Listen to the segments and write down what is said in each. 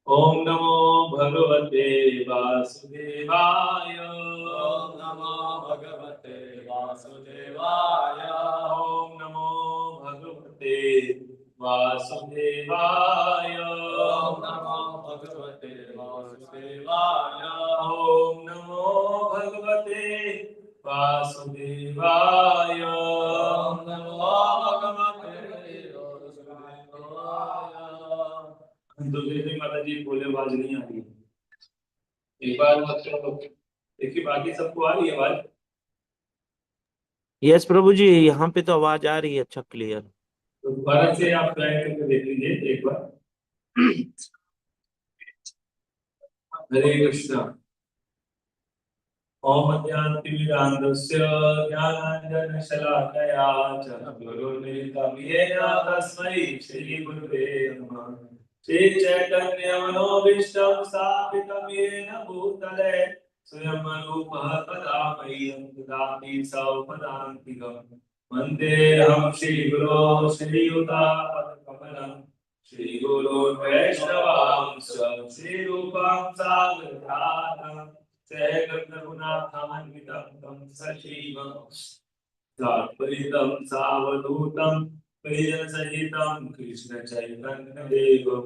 ओम नमो भगवते वासुदेवाय। ओम नमो भगवते वासुदेवाय। ओम नमो भगवते वासुदेवाय। ओम नमो भगवते वासुदेवाय। ओम नमो भगवते वासुदेवाय। ओम नमो भगवते वासुदेवाय। दुर्गा माता जी बोले आवाज नहीं आ रही। एक बार मतलब देखिए, बाकी सबको आ रही है आवाज। यस प्रभु जी, यहाँ पे तो आवाज आ रही है अच्छा क्लियर। तो दोबारा से आप ट्राई करके देख लीजिए एक बार। हरे कृष्णा। ओम अज्ञानतिमिरान्धस्य ज्ञानाञ्जनशलाकया चक्षुरुन्मीलितं येन तस्मै श्रीगुरुवे नमः। श्रीचैतन्यमनोभीष्टं स्थापितं येन भूतले स्वयं रूपः तदा मह्यं ददाति स्वपदान्तिकम्। वन्देऽहं श्रीगुरो श्रीयुतापदकमलं श्रीगुरोर्वैष्णवांश्च श्रीरूपां साग्रजातम् सहगणरघुनाथान्वितं सजीवं साद्वैतं सावधूतं परिजनसहितं कृष्णचैतन्यदेवं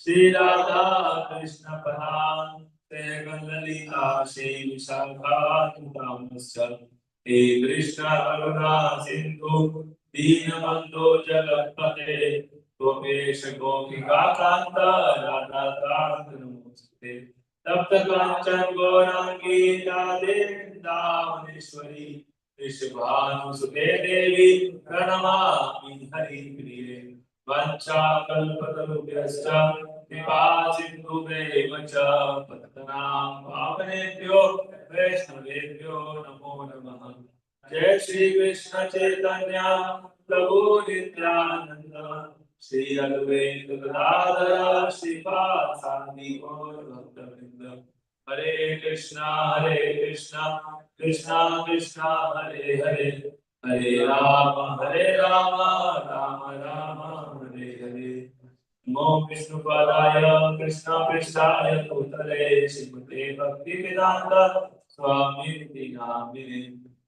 श्रीराधा कृष्णपदां सहगणललिता श्रीविशाखान्वितांश्च हे कृष्ण करुणा सिन्धु दीनबन्धो जगत्पते त्वमेष गोपिका कान्त राधाकान्त नमोऽस्तुते। तप्त कांचन गौरांगी राधे वृंदावनेश्वरी वृषभानुसुते देवी प्रणमामि हरिप्रिये। वंशाकल्पतरुभ्यश्च कृपा सिन्धुभ्यैव च पतितानां पावनेभ्यो वैष्णवेभ्यो नमो नमः। जय श्री कृष्ण चैतन्य प्रभु नित्यानंद श्री अद्वैत गदाधर श्रीवासादि गौर भक्तवृंद। हरे कृष्णा कृष्णा कृष्णा हरे हरे हरे राम राम राम हरे हरे। नमो विष्णुपादाय कृष्ण पृष्ठाय भूतले श्रीमते भक्ति वेदांत स्वामी नामिने।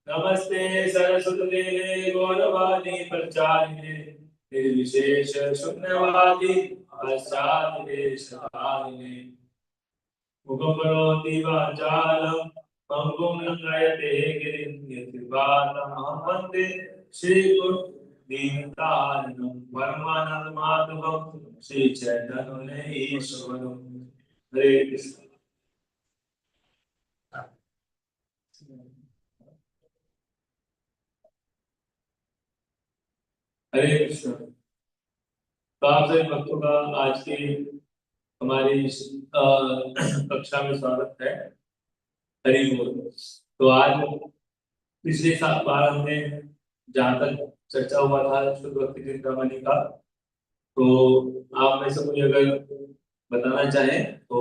नमस्ते सरस्वती देवे गौरवाणी प्रचारिणे निर्विशेष शून्यवादी पश्चादेशकारिणे। मुखं करोति वाचालं पंगुं लङ्घयते गिरिं यत्कृपातमहं वन्दे श्रीगुरुं दीनतारिणं परमानन्दमाधवं श्रीचैतन्यईश्वरं। हरे कृष्ण। हरे कृष्ण। तो आप सभी भक्तों का आज की हमारी कक्षा में स्वागत है। हरि बोल। तो आज पिछले साल बार हमने जहाँ तक चर्चा हुआ था शुद्ध भक्ति चिंतामणि का, तो आप में से मुझे अगर बताना चाहें तो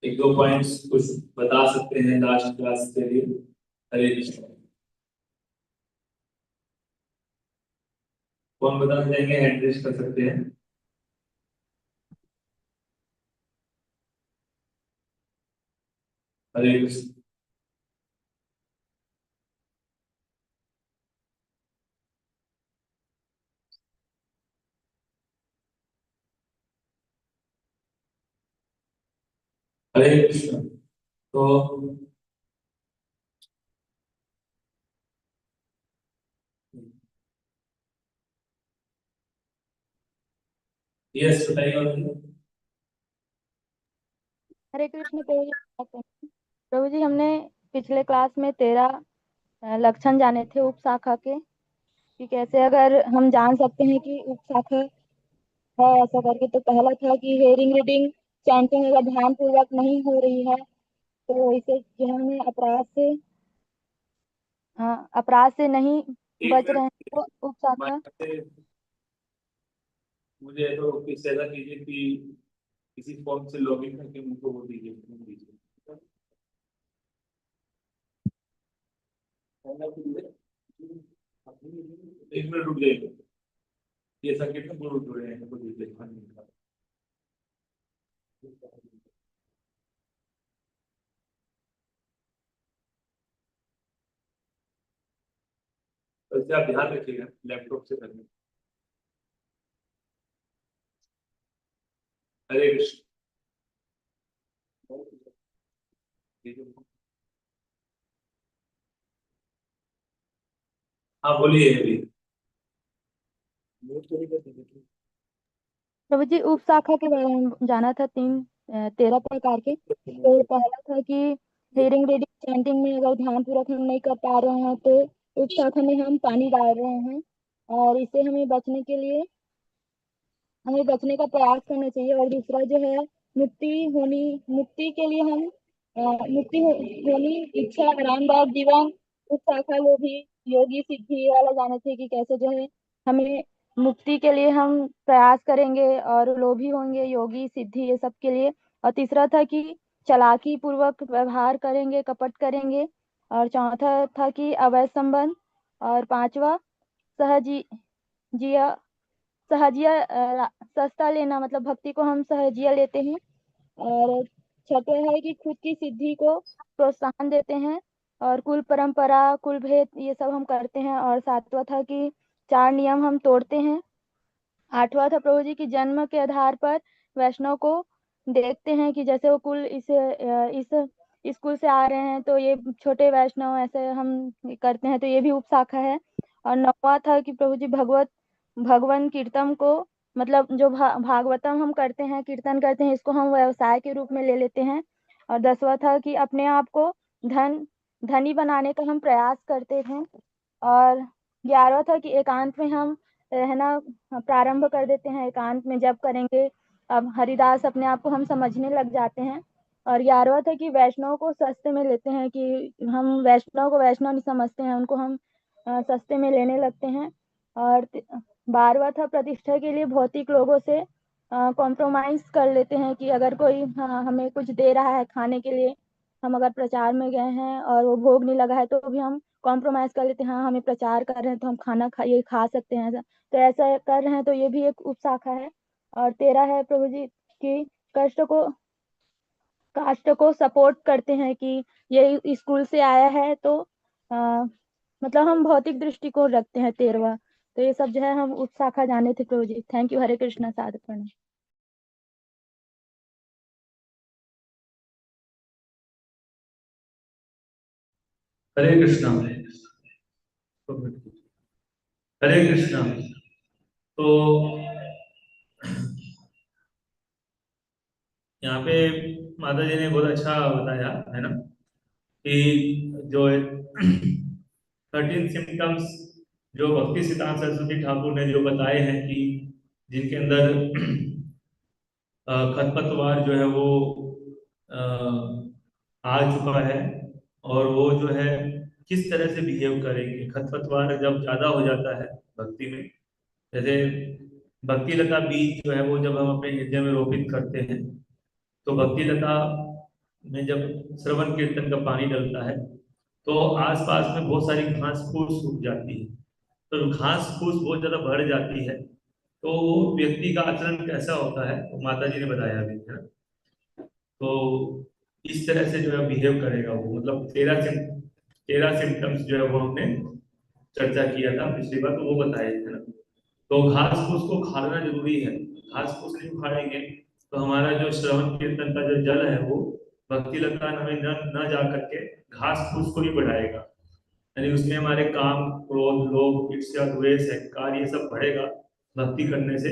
एक दो पॉइंट्स कुछ बता सकते हैं लास्ट क्लास के लिए। हरे कृष्ण। कौन बताना चाहेंगे? हैंड रेज कर सकते हैं। हरे कृष्ण। हरे कृष्ण। तो यस बताइए। हरे कृष्ण प्रभु जी, हमने पिछले क्लास में 13 लक्षण जाने थे उपशाखा के, कि कैसे अगर हम जान सकते हैं कि उपशाखा है ऐसा करके। तो पहला था कि हेयरिंग रीडिंग चैंटिंग अगर ध्यान पूर्वक नहीं हो रही है तो इसे जो है हमें अपराध से नहीं बच रहे हैं तो उपशाखा। मुझे तो किस ऐसा कीजिए कि किसी फॉर्म से लॉगिन करके मुझको वो दीजिए। एक मिनट रुक जाइए। ये सर्किट में जुड़े हैं, वैसे आप ध्यान रखिएगा लैपटॉप से करने। हरे कृष्ण। हाँ बोलिए अभी। प्रभु जी उप शाखा के बारे में जाना था 13 प्रकार के। तो पहला था कि हेयरिंग रीडिंग चैंटिंग में अगर ध्यान पूर्वक हम नहीं कर पा रहे हैं तो उप शाखा में हम पानी डाल रहे हैं, और इससे हमें बचने का प्रयास करना चाहिए। और दूसरा जो है मुक्ति के लिए हम होनी इच्छा आरामदायक जीवन उप शाखा वो भी योगी सिद्धि वाला जाना चाहिए कि कैसे जो है हमें मुक्ति के लिए हम प्रयास करेंगे और लोभी होंगे योगी सिद्धि ये सब के लिए। और तीसरा था कि चालाकी पूर्वक व्यवहार करेंगे, कपट करेंगे। और चौथा था कि अवैध संबंध। और पांचवा सहजी जिया सहजिया सस्ता लेना, मतलब भक्ति को हम सहजिया लेते हैं। और छठे है कि खुद की सिद्धि को प्रोत्साहन देते हैं। और कुल परंपरा कुल भेद ये सब हम करते हैं। और सातवां था कि 4 नियम हम तोड़ते हैं। आठवां था प्रभु जी की जन्म के आधार पर वैष्णव को देखते हैं कि जैसे वो इस कुल से आ रहे हैं तो ये छोटे वैष्णव ऐसे हम करते हैं, तो ये भी उप शाखा है। और नौवां था कि प्रभु जी भगवान कीर्तन को, मतलब जो भागवतम हम करते हैं, कीर्तन करते हैं, इसको हम व्यवसाय के रूप में ले लेते हैं। और 10वां था कि अपने आप को धनी बनाने का हम प्रयास करते हैं। और 11वां था कि एकांत में हम रहना प्रारंभ कर देते हैं, एकांत में जब करेंगे अब हरिदास अपने आप को हम समझने लग जाते हैं। और 11वां था कि वैष्णव को सस्ते में लेते हैं, कि हम वैष्णव को वैष्णव नहीं समझते हैं, उनको हम सस्ते में लेने लगते हैं। और 12वां था प्रतिष्ठा के लिए भौतिक लोगों से कॉम्प्रोमाइज कर लेते हैं, कि अगर कोई हमें कुछ दे रहा है खाने के लिए, हम अगर प्रचार में गए हैं और वो भोग नहीं लगा है तो भी हम कॉम्प्रोमाइज कर लेते हैं, हाँ हमें प्रचार कर रहे हैं तो हम ये खा सकते हैं ऐसा। तो ऐसा कर रहे हैं तो ये भी एक उप शाखा है। और 13 है प्रभु जी की कष्ट को कास्ट को सपोर्ट करते हैं, कि ये स्कूल से आया है तो मतलब हम भौतिक दृष्टिकोण रखते हैं 13वां। तो ये सब जो है हम उप शाखा जाने थे प्रभु जी। Thank you. हरे कृष्णा। साधु प्रणाम। हरे कृष्णा। हरे कृष्णा। तो यहाँ पे माता जी ने बहुत अच्छा बताया है ना, कि जो 13 सिम्टम्स जो भक्ति सिद्धांत सरस्वती ठाकुर ने जो बताए हैं कि जिनके अंदर खरपतवार जो है वो आ चुका है, और वो जो है किस तरह से बिहेव करेंगे। खरपतवार जब ज्यादा हो जाता है भक्ति में, जैसे भक्ति लता बीज जो है वो जब हम अपने हृदय में रोपित करते हैं, तो भक्ति लता में जब श्रवण कीर्तन का पानी डलता है तो आसपास में बहुत सारी घास फूस सूख जाती है। तो घास फूस बहुत ज्यादा बढ़ जाती है तो वो व्यक्ति का आचरण कैसा होता है वो माता जी ने बताया अभी, है ना। तो इस तरह से जो है बिहेव करेगा वो, मतलब 13 सिम्टम्स जो है वो हमने चर्चा किया था पिछली बार, तो वो बताए है ना। तो घास फूस को खाना जरूरी है। घास फूस नहीं खाएंगे तो हमारा जो श्रवण कीर्तन का जो जल है वो भक्ति लता में न जा करके घास फूस को ही बढ़ाएगा, यानी उसमें हमारे काम क्रोध लोभ ईर्ष्या द्वेष अहंकार ये सब बढ़ेगा भक्ति करने से,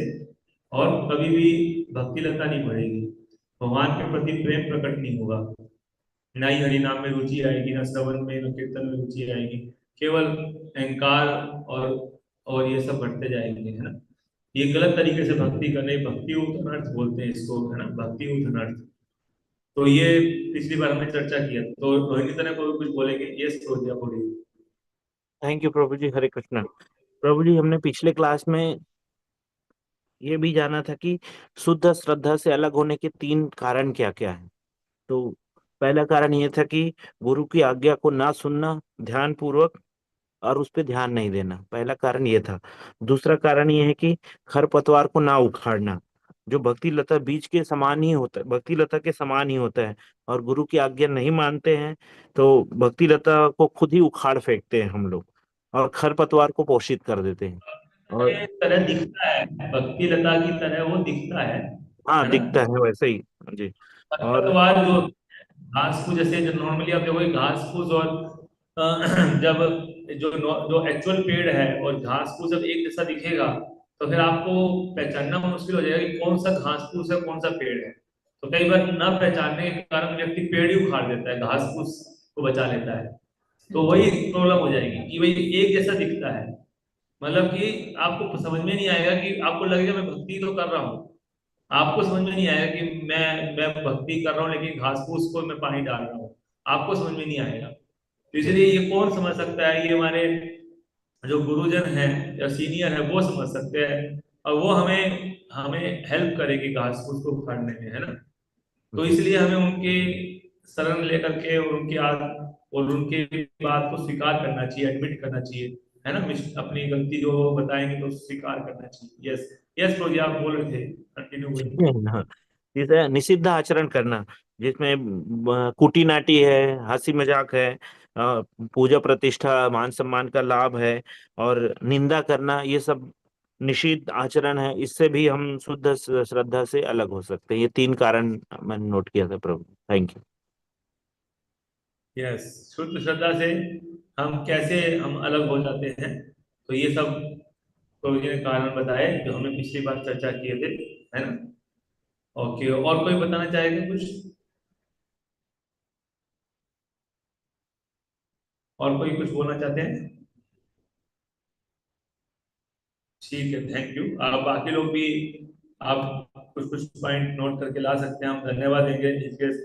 और कभी भी भक्ति लता नहीं बढ़ेगी, भगवान के प्रति प्रेम प्रकट नहीं होगा, ना ही हरि नाम में रुचि आएगी, ना श्रवण में ना कीर्तन में रुचि आएगी, केवल अहंकार और ये सब बढ़ते जाएंगे, है ना। ये गलत तरीके से भक्ति करने, भक्ति उद्धनार्थ बोलते हैं इसको, है ना, भक्ति उद्धनार्थ। तो ये पिछली बार हमने चर्चा किया, तो रोहिणी तरह को कुछ बोलेंगे, ये सोच बोलिए। थैंक यू प्रभु जी। हरे कृष्णा। प्रभु जी हमने पिछले क्लास में ये भी जाना था कि शुद्ध श्रद्धा से अलग होने के 3 कारण क्या क्या है। तो पहला कारण ये था कि गुरु की आज्ञा को ना सुनना ध्यान पूर्वक और उस पर ध्यान नहीं देना, पहला कारण ये था। दूसरा कारण ये है कि खरपतवार को ना उखाड़ना, जो भक्ति लता बीज के समान ही होता है, भक्ति लता के समान ही होता है, और गुरु की आज्ञा नहीं मानते हैं तो भक्ति लता को खुद ही उखाड़ फेंकते हैं हम लोग। और खरपतवार को पोषित कर देते हैं। और ये तरह दिखता है, भक्ति लता की तरह वो दिखता हाँ, है ना। दिखता है वैसे ही। जी। और खरपतवार जो घास फूस, जैसे जो नॉर्मली आप देखोगे घास फूस और अ, जब जो एक्चुअल पेड़ है और घास फूस जब एक जैसा दिखेगा तो फिर आपको पहचानना मुश्किल हो जाएगा कि कौन सा घास फूस है कौन सा पेड़ है। तो कई बार न पहचानने के कारण व्यक्ति पेड़ ही उखाड़ देता है, घास फूस को बचा लेता है। तो वही जी। प्रॉब्लम हो जाएगी कि भाई एक जैसा दिखता है, मतलब कि आपको समझ में नहीं आएगा, कि आपको लगेगा मैं भक्ति तो कर रहा हूँ, आपको समझ में नहीं आएगा कि मैं भक्ति कर रहा हूँ लेकिन घास फूस को मैं पानी डाल रहा हूँ, आपको समझ में नहीं आएगा। तो जी। इसलिए ये कौन समझ सकता है, ये हमारे जो गुरुजन हैं या सीनियर है वो समझ सकते हैं, और वो हमें हमें हेल्प करेगी घास फूस को उखाड़ने में, है ना। तो जी। इसलिए हमें उनके शरण लेकर के और और उनकी बात को स्वीकार करना चाहिए, एडमिट करना चाहिए, है ना। अपनी गलती जो वो बताएंगे तो स्वीकार करना चाहिए। यस, यस प्रोजी, आप बोल रहे थे, कंटिन्यू करिए। हाँ, जैसे निषिद्ध आचरण करना, जिसमें कुटी नाटी है, हंसी मजाक है, पूजा प्रतिष्ठा मान सम्मान का लाभ है, और निंदा करना, ये सब निषिद्ध आचरण है। इससे भी हम शुद्ध श्रद्धा से अलग हो सकते हैं। ये 3 कारण मैंने नोट किया था प्रभु। Thank you. यस, शुद्ध श्रद्धा से हम कैसे हम अलग हो जाते हैं, तो ये सब प्रभु जी ने कारण बताए जो हमने पिछली बार चर्चा किए थे, है ना। ओके, और कोई बताना चाहेगा कुछ, और कोई कुछ बोलना चाहते हैं? ठीक है, थैंक यू। आप बाकी लोग भी आप कुछ कुछ पॉइंट नोट करके ला सकते हैं, हम धन्यवाद देंगे इसके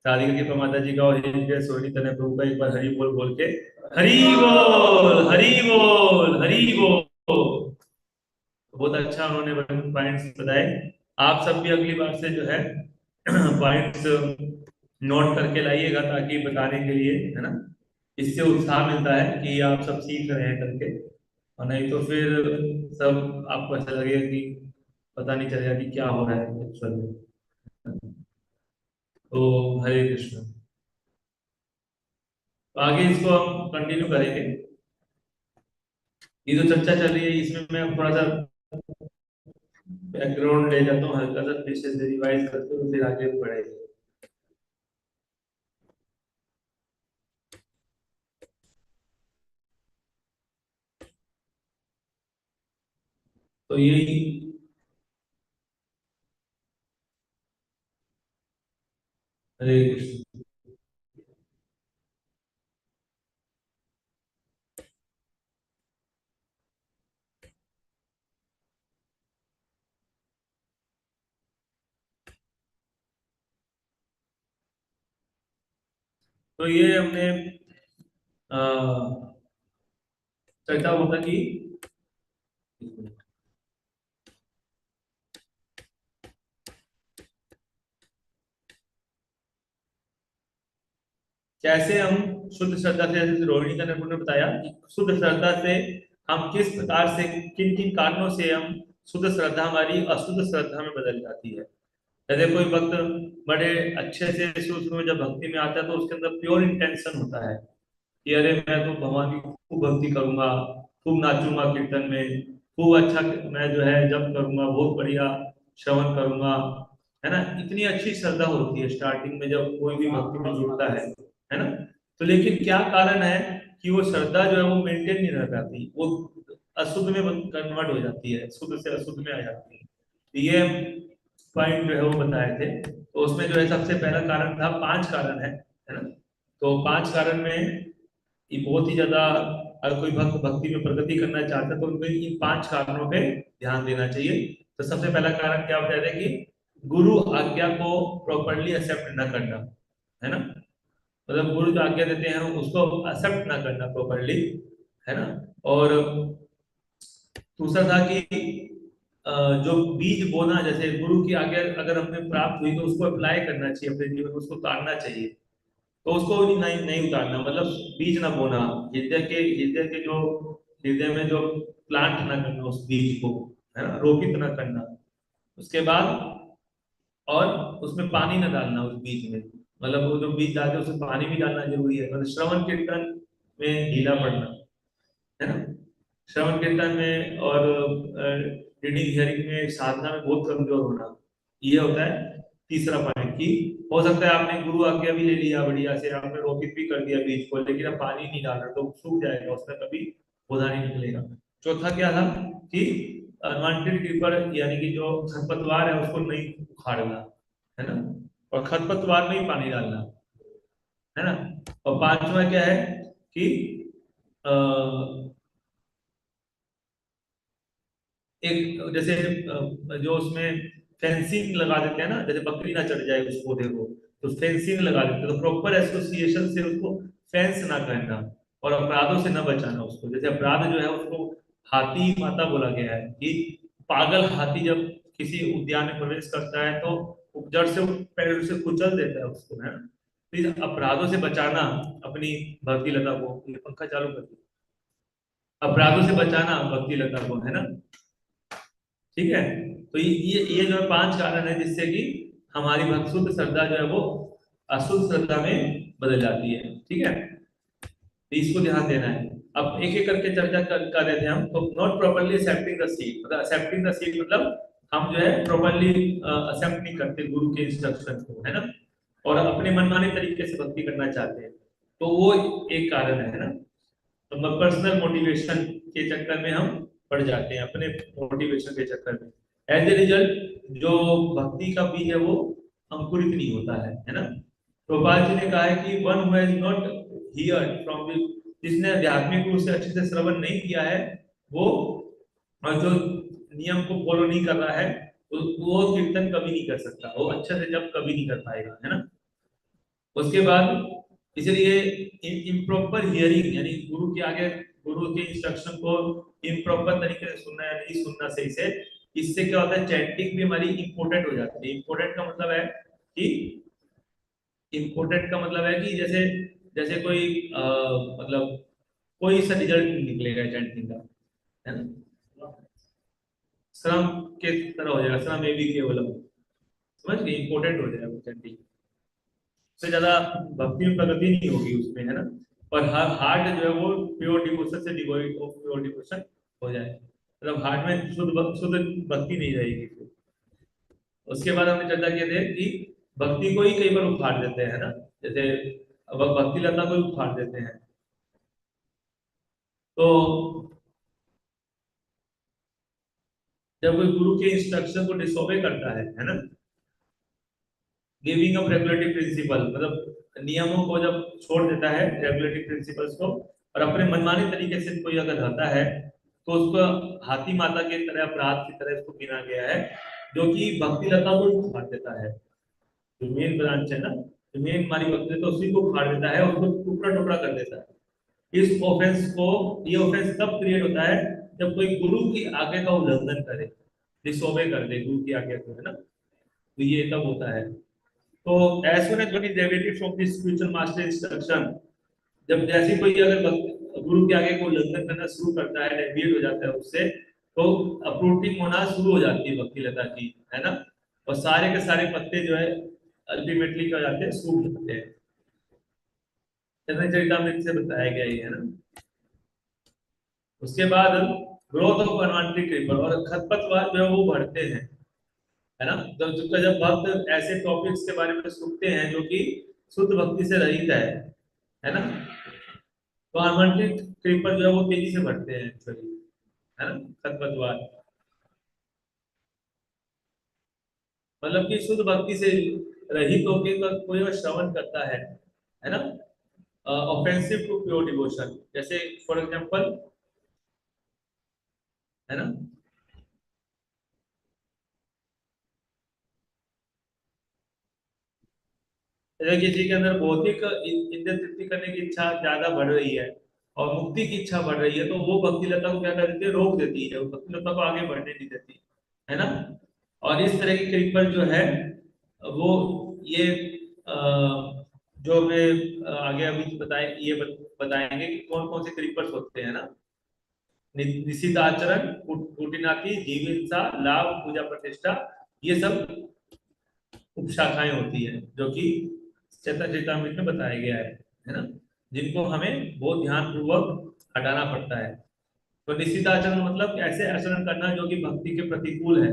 राधिका की प्रमाता जी का और इसके सोनी तने प्रभु का एक बार हरि बोल बोल के, हरि बोल हरि बोल हरि बोल। बहुत अच्छा उन्होंने पॉइंट्स बताए। आप सब भी अगली बार से जो है पॉइंट्स नोट करके लाइएगा, ताकि बताने के लिए, है ना, इससे उत्साह मिलता है कि आप सब सीख रहे हैं करके। और नहीं तो फिर सब आपको ऐसा लगेगा कि पता नहीं चलेगा कि क्या हो रहा है एक्चुअल में। तो हरे कृष्ण। तो आगे इसको हम कंटिन्यू करेंगे। ये जो चर्चा चल रही है इसमें मैं थोड़ा सा बैकग्राउंड ले जाता हूँ हल्का सा, फिर से रिवाइज करते हुए फिर आगे बढ़ेंगे। तो यही, हरे कृष्ण। तो ये हमने अ, चर्चा होता कि कैसे हम शुद्ध श्रद्धा से, जैसे रोहिणी का ने बताया कि शुद्ध श्रद्धा से हम किस प्रकार से, किन किन कारणों से हम शुद्ध श्रद्धा हमारी अशुद्ध श्रद्धा में बदल जाती है। जैसे कोई भक्त बड़े अच्छे से शुरू शुरू में जब भक्ति में आता है तो उसके अंदर प्योर इंटेंशन होता है कि अरे मैं तो भगवान की खूब भक्ति करूंगा, खूब नाचूंगा कीर्तन में, खूब अच्छा मैं जो है जब करूंगा, बहुत बढ़िया श्रवण करूंगा, है ना। इतनी अच्छी श्रद्धा होती है स्टार्टिंग में जब कोई भी भक्ति में जुड़ता है ना। तो लेकिन क्या कारण है कि वो श्रद्धा जो है वो मेंटेन नहीं रह पाती, वो अशुद्ध में कन्वर्ट हो जाती है, शुद्ध से अशुद्ध में आ जाती है। तो ये पॉइंट जो है वो बताए थे। तो उसमें जो है सबसे पहला कारण था, 5 कारण है ना। तो 5 कारण में ये बहुत ही ज्यादा, अगर कोई भक्त भक्ति में प्रगति करना चाहता है तो उनको इन 5 कारणों पे ध्यान देना चाहिए। तो सबसे पहला कारण क्या बता रहे कि गुरु आज्ञा को प्रॉपरली एक्सेप्ट न करना, है ना। मतलब गुरु जो आज्ञा देते हैं उसको एक्सेप्ट ना करना प्रॉपरली, है ना। और दूसरा था कि अ, जो बीज बोना, जैसे गुरु की आज्ञा अगर हमने प्राप्त हुई तो उसको अप्लाई करना चाहिए अपने जीवन में, उसको उतारना चाहिए। तो उसको नहीं नहीं उतारना, मतलब बीज ना बोना, हृदय के जो हृदय में जो प्लांट ना करना उस बीज को, है ना, रोपित ना करना। उसके बाद और उसमें पानी ना डालना उस बीज में, मतलब वो जो बीज डालते हैं उसमें पानी भी डालना जरूरी है। मतलब श्रवण कीर्तन में ढीला पड़ना, है ना। श्रवण कीर्तन में और रीडिंग हियरिंग में साधना में बहुत कमजोर होना, ये होता है तीसरा पॉइंट। की हो सकता है आपने गुरु आज्ञा भी ले लिया बढ़िया से, आपने रोपित भी कर दिया बीज को, लेकिन अब पानी नहीं डाल रहे तो सूख जाएगा, उसमें कभी पौधा नहीं निकलेगा। चौथा क्या था कि अनवांटेड क्रीपर यानी कि जो खरपतवार है उसको नहीं उखाड़ना, है ना, और खरपतवार में ही पानी डालना, है ना। और पांचवा क्या है कि अ, एक जैसे जो उसमें फेंसिंग लगा देते हैं ना, जैसे बकरी ना चढ़ जाए उस पौधे को, तो फेंसिंग लगा देते हैं, तो प्रॉपर एसोसिएशन से उसको फेंस ना करना और अपराधों से न बचाना उसको। जैसे अपराध जो है उसको हाथी माता बोला गया है कि पागल हाथी जब किसी उद्यान में प्रवेश करता है तो जड़ से पैर से कुचल देता है उसको, है ना। तो इन अपराधों से बचाना अपनी भक्ति लता को, ये पंखा चालू कर दिया, अपराधों से बचाना भक्ति लता को, है ना। ठीक है, तो ये जो है 5 कारण है जिससे कि हमारी भक्त शुद्ध श्रद्धा जो है वो अशुद्ध श्रद्धा में बदल जाती है। ठीक है, तो इसको ध्यान देना है। अब एक एक करके चर्चा कर रहे थे हम। तो not properly accepting the seed, मतलब एक्सेप्टिंग द सीड मतलब हम जो है प्रॉपर्ली एक्सेप्ट नहीं करते गुरु के इंस्ट्रक्शन को, है ना, और अपने मनमाने तरीके से भक्ति करना चाहते हैं, तो वो एक कारण है ना। तो पर्सनल मोटिवेशन के चक्कर में हम पड़ जाते हैं, अपने मोटिवेशन के चक्कर में। एज ए रिजल्ट जो भक्ति का बीज है वो अंकुरित नहीं होता है ना। गोपाल जी ने कहा है कि one who has not heard from, जिसने आध्यात्मिक रूप से अच्छे से श्रवण नहीं किया है वो, और जो नियम को फॉलो नहीं कर रहा है, तो वो कीर्तन कभी नहीं कर सकता, वो अच्छे से जब कभी नहीं कर पाएगा, है ना। उसके बाद इसलिए इम्प्रॉपर हियरिंग यानी गुरु के आगे गुरु के इंस्ट्रक्शन को इम्प्रॉपर तरीके से सुनना या नहीं सुनना सही से, इससे क्या होता है चैंटिंग भी हमारी इम्पोर्टेंट हो जाती है। इम्पोर्टेंट का मतलब है कि इम्पोर्टेंट का मतलब है कि जैसे जैसे कोई मतलब कोई सा रिजल्ट नहीं निकलेगा चैंटिंग का, है ना, श्रम के तरह हो जाएगा, श्रम एवं केवलम, समझ गए, इम्पोर्टेंट हो जाएगा चैंटिंग से ज्यादा भक्ति में प्रगति नहीं होगी उसमें, है ना। और हर हार्ट जो है वो प्योर डिवोशन से डिवोइड ऑफ प्योर डिवोशन हो जाए, मतलब हार्ट में शुद्ध भक्ति नहीं रहेगी फिर। उसके बाद हमने चर्चा किए थे कि भक्ति को ही कई बार उखाड़ देते हैं, है ना, जैसे अब भक्ति लता को ही उखाड़ देते हैं। तो जब कोई गुरु के इंस्ट्रक्शन को डिसोबे करता है ना, गिविंग अप रेगुलेटरी प्रिंसिपल मतलब नियमों को जब छोड़ देता है रेगुलेटरी प्रिंसिपल्स को, और अपने मनमाने तरीके से कोई अगर रहता है तो उसको हाथी माता की तरह अपराध की तरह इसको गिना गया है, जो कि भक्ति लता को उखाड़ देता है। जो मेन ब्रांच है ना, जो मेन हमारी भक्ति है तो उसी को उखाड़ देता है, उसको टुकड़ा टुकड़ा कर देता है। इस ऑफेंस को, ये ऑफेंस तब क्रिएट होता है जब कोई गुरु की आज्ञा का उल्लंघन करे, डिसोबे कर दे गुरु की आज्ञा को, है ना, तो ये तब होता है। तो as soon as one is deviated from this spiritual master instruction, जब जैसे कोई अगर गुरु के आगे को उल्लंघन करना शुरू करता है, डेविएट हो जाता है उससे, तो अप्रूटिंग होना शुरू हो जाती है भक्ति लता की, है ना, और सारे के सारे पत्ते जो है अल्टीमेटली क्या हो जाते हैं, सूख जाते हैं। चरितमृत से बताया गया ये, है ना। उसके बाद ग्रोथ ऑफ अनवांटेड क्रीपर और खरपतवार जो है वो बढ़ते हैं, है ना। जब भक्त ऐसे टॉपिक्स के बारे में सुनते हैं जो कि शुद्ध भक्ति से रहित है ना, तो अनवांटेड क्रीपर जो है वो तेजी से बढ़ते हैं एक्चुअली, है ना, खरपतवार। मतलब कि शुद्ध भक्ति से रहित होकर कोई और श्रवण करता है ना, ऑफेंसिव टू प्योर डिवोशन, जैसे फॉर एग्जांपल, है ना, जैसे किसी के अंदर भौतिक इंद्रिय तृप्ति करने की इच्छा ज्यादा बढ़ रही है और मुक्ति की इच्छा बढ़ रही है, तो वो भक्ति लता को क्या कर देती है, रोक देती है, वो भक्ति लता को आगे बढ़ने नहीं देती, है ना। और इस तरह की क्रीपर जो है वो ये अ, जो हमें आगे अभी बताए ये बताएंगे कि कौन कौन से क्रीपर्स होते हैं ना। निश्चित आचरण, कुटिनाति, जीव हिंसा, लाभ, पूजा प्रतिष्ठा, ये सब उपशाखाएं होती है जो कि चैतन्य चरितमृत में बताया गया है ना, जिनको हमें बहुत ध्यान पूर्वक हटाना पड़ता है। तो निश्चित आचरण मतलब ऐसे आचरण करना जो कि भक्ति के प्रतिकूल है,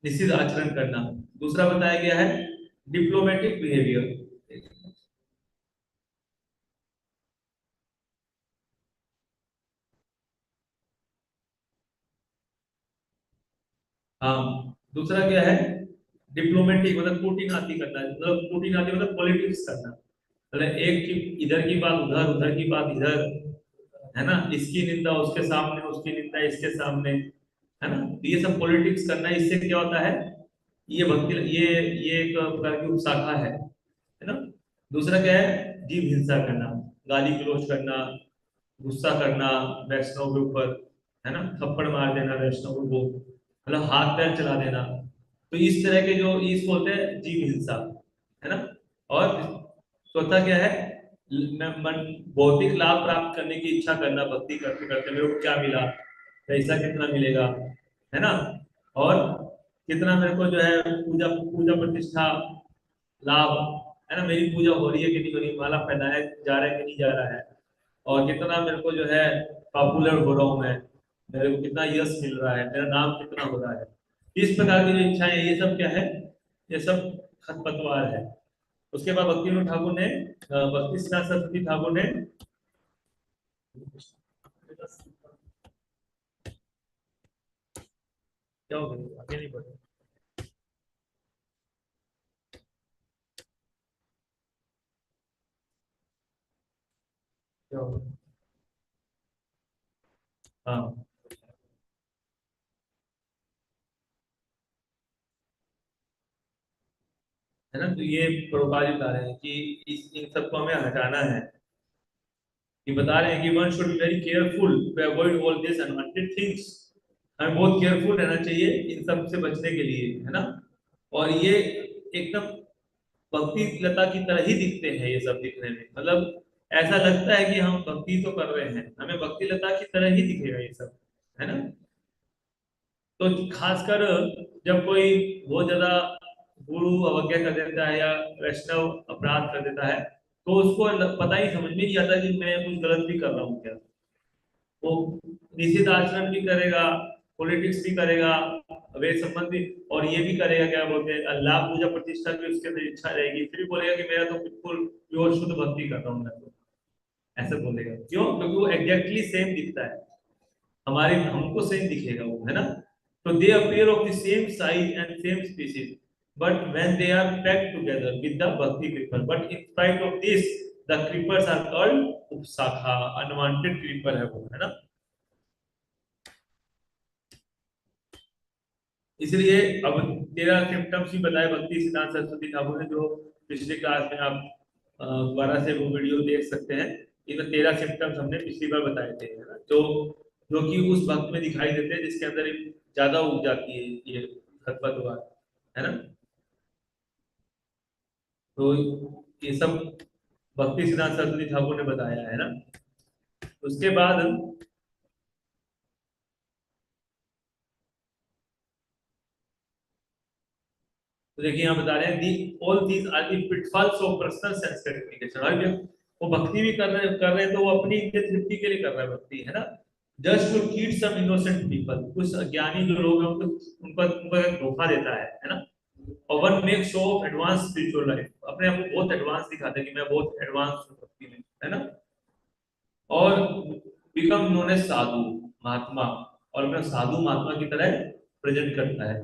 निश्चित आचरण करना। दूसरा बताया गया है डिप्लोमेटिक बिहेवियर। हाँ, दूसरा क्या है डिप्लोमेटिक मतलब कूटनीति करना, मतलब कूटनीति मतलब पॉलिटिक्स करना, मतलब एक की इधर की बात उधर, उधर की बात इधर, है ना, इसकी निंदा उसके सामने, उसकी निंदा इसके सामने, है ना, तो ये सब पॉलिटिक्स करना। इससे क्या होता है, ये भक्ति ये एक प्रकार की उपशाखा है ना। दूसरा क्या है जीव हिंसा करना, गाली गलौज करना, गुस्सा करना वैष्णव के ऊपर, है ना, थप्पड़ मार देना वैष्णव को, मतलब हाथ पैर चला देना। तो इस तरह के जो इसको बोलते हैं जीव हिंसा, है ना। और चौथा क्या है मन भौतिक लाभ प्राप्त करने की इच्छा करना, भक्ति करते करते मेरे को क्या मिला, पैसा कितना मिलेगा, है ना, और कितना मेरे को जो है पूजा पूजा प्रतिष्ठा लाभ, है ना, मेरी पूजा हो रही है कि नहीं हो रही, माला पहनाया जा रहा है कि नहीं जा रहा है, और कितना मेरे को जो है पॉपुलर हो रहा हूँ मैं, मेरे को कितना यश मिल रहा है, मेरा नाम कितना हो रहा है। इस प्रकार की जो इच्छाएं है ये सब क्या है, ये सब खरपतवार है। उसके बाद भक्ति विनोद ठाकुर ने भक्ति सिद्धांत सरस्वती ठाकुर ने क्या हो गया आगे नहीं बढ़े, क्या हो गया? हाँ, है ना, तो ये प्रभुपाद जी बता रहे हैं कि इस इन सबको हमें हटाना है। ये बता रहे हैं कि one should be very careful to avoid all this unwanted things. हमें बहुत केयरफुल रहना चाहिए इन सब से बचने के लिए, है ना। और ये एकदम भक्ति लता की तरह ही दिखते हैं ये सब दिखने में, मतलब ऐसा लगता है कि हम भक्ति तो कर रहे हैं, हमें भक्ति लता की तरह ही दिखेगा ये सब, है ना। तो खासकर जब कोई बहुत ज्यादा गुरु अवज्ञा कर देता है या वैष्णव अपराध कर देता है, तो उसको पता ही समझ में नहीं आता कि मैं कुछ गलत भी कर रहा हूँ क्या। वो निश्चित आचरण भी करेगा, पॉलिटिक्स भी करेगा, वे संबंधी, और ये भी करेगा क्या बोलते हैं लाभ पूजा प्रतिष्ठा की उसके अंदर इच्छा रहेगी, फिर भी बोलेगा कि मेरा तो बिल्कुल प्योर शुद्ध भक्ति कर रहा हूँ मैं तो, ऐसा बोलेगा। क्यों? क्योंकि वो एग्जैक्टली सेम दिखता है, हमारे हमको सेम दिखेगा वो, है ना। तो they appear of the same size and same species but when they are packed together with the bhakti creeper, but in spite of this the creepers are called upashakha, unwanted creeper है वो, है ना। इसलिए अब 13 सिम्टम्स भी बताए भक्ति सिद्धांत सरस्वती ठाकुर ने, जो पिछली क्लास में आप दोबारा से वो वीडियो देख सकते हैं। इनमें 13 सिम्टम्स हमने पिछली बार बताए थे, है ना, जो कि उस भक्त में दिखाई देते हैं जिसके अंदर ज्यादा उग जाती है ये खरपतवार, है ना। तो ये सब भक्ति सिद्धांत सरस्वती ठाकुर ने बताया है ना। उसके बाद तो देखिए यहाँ बता रहे हैं the all these are the pitfalls of personal sense gratification. और वो भक्ति भी कर रहे हैं तो वो अपनी इज्जत तृप्ति के लिए कर रहे हैं भक्ति, है ना। Just to keep some innocent people, कुछ अज्ञानी जो लोग हैं उनको धोखा देता है ना। और one make show off advance spiritual life, अपने आप को बहुत एडवांस दिखाते हैं कि मैं बहुत एडवांस हूँ भक्ति में, है ना। और बिकम नोन एज साधु महात्मा, और अपना साधु महात्मा की तरह प्रेजेंट करता है।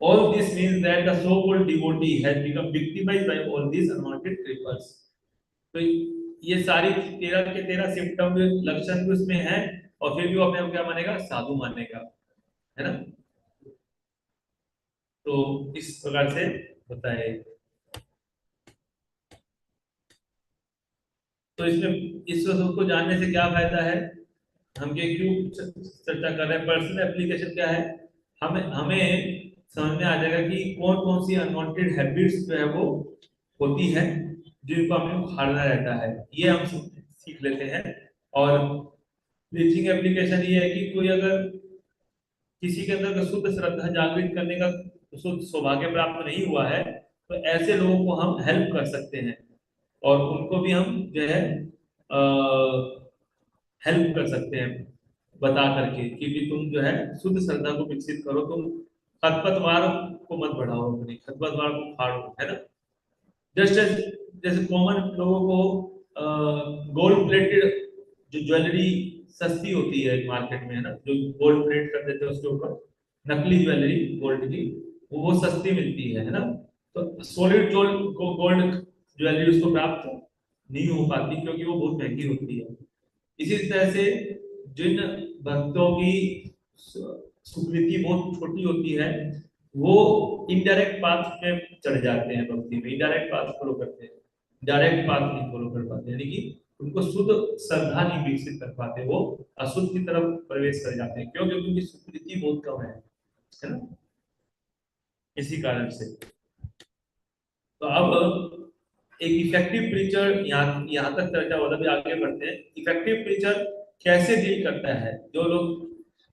All this means that the so-called devotee has become victimized by all these unwanted creepers. तो ये सारी 13 के 13 सिम्टम लक्षण भी उसमें है, और फिर भी वो अपने आप क्या मानेगा, साधु मानेगा, है ना। तो इस प्रकार से होता है। तो इसमें इस सबको जानने से क्या फायदा है, हम ये क्यों चर्चा कर रहे हैं, पर्सनल एप्लीकेशन क्या है, हमें हमें समझ में आ जाएगा कि कौन कौन सी अनवांटेड हैबिट्स जो है वो होती है जिनको हमें उखाड़ना रहता है, ये हम सीख लेते हैं। और टीचिंग एप्लीकेशन ये है कि कोई अगर किसी के अंदर शुद्ध श्रद्धा जागृत करने का शुद्ध सौभाग्य प्राप्त नहीं हुआ है, तो ऐसे लोगों को हम हेल्प कर सकते हैं, और उनको भी हम जो है हेल्प कर सकते हैं बता करके कि भी तुम जो है शुद्ध श्रद्धा को विकसित करो, तुम खरपतवार को मत बढ़ाओ, अपनी खरपतवार को फाड़ो, है ना। जस्ट एज जैसे कॉमन लोगों को गोल्ड प्लेटेड जो ज्वेलरी सस्ती होती है मार्केट में, है ना, जो गोल्ड प्लेट कर देते हैं उसके ऊपर नकली ज्वेलरी गोल्ड की, वो सस्ती मिलती है ना। तो सॉलिड गोल्ड ज्वेलरी उसको प्राप्त नहीं हो पाती क्योंकि वो बहुत महंगी होती है। इसी तरह से जिन भक्तों की सुकृति बहुत छोटी होती है वो इनडायरेक्ट पाथ में चढ़ जाते हैं, भक्ति में इनडायरेक्ट पाथ फॉलो करते हैं, डायरेक्ट पाथ नहीं फॉलो कर पाते, यानी कि उनको शुद्ध श्रद्धा नहीं विकसित कर पाते, वो अशुद्ध की तरफ प्रवेश कर जाते हैं, क्योंकि उनकी सुकृति बहुत कम है ना, इसी कारण से। तो अब एक इफेक्टिव प्रीचर यहाँ तक चर्चा हो, अभी आगे बढ़ते हैं। इफेक्टिव प्रीचर कैसे डील करता है? जो लोग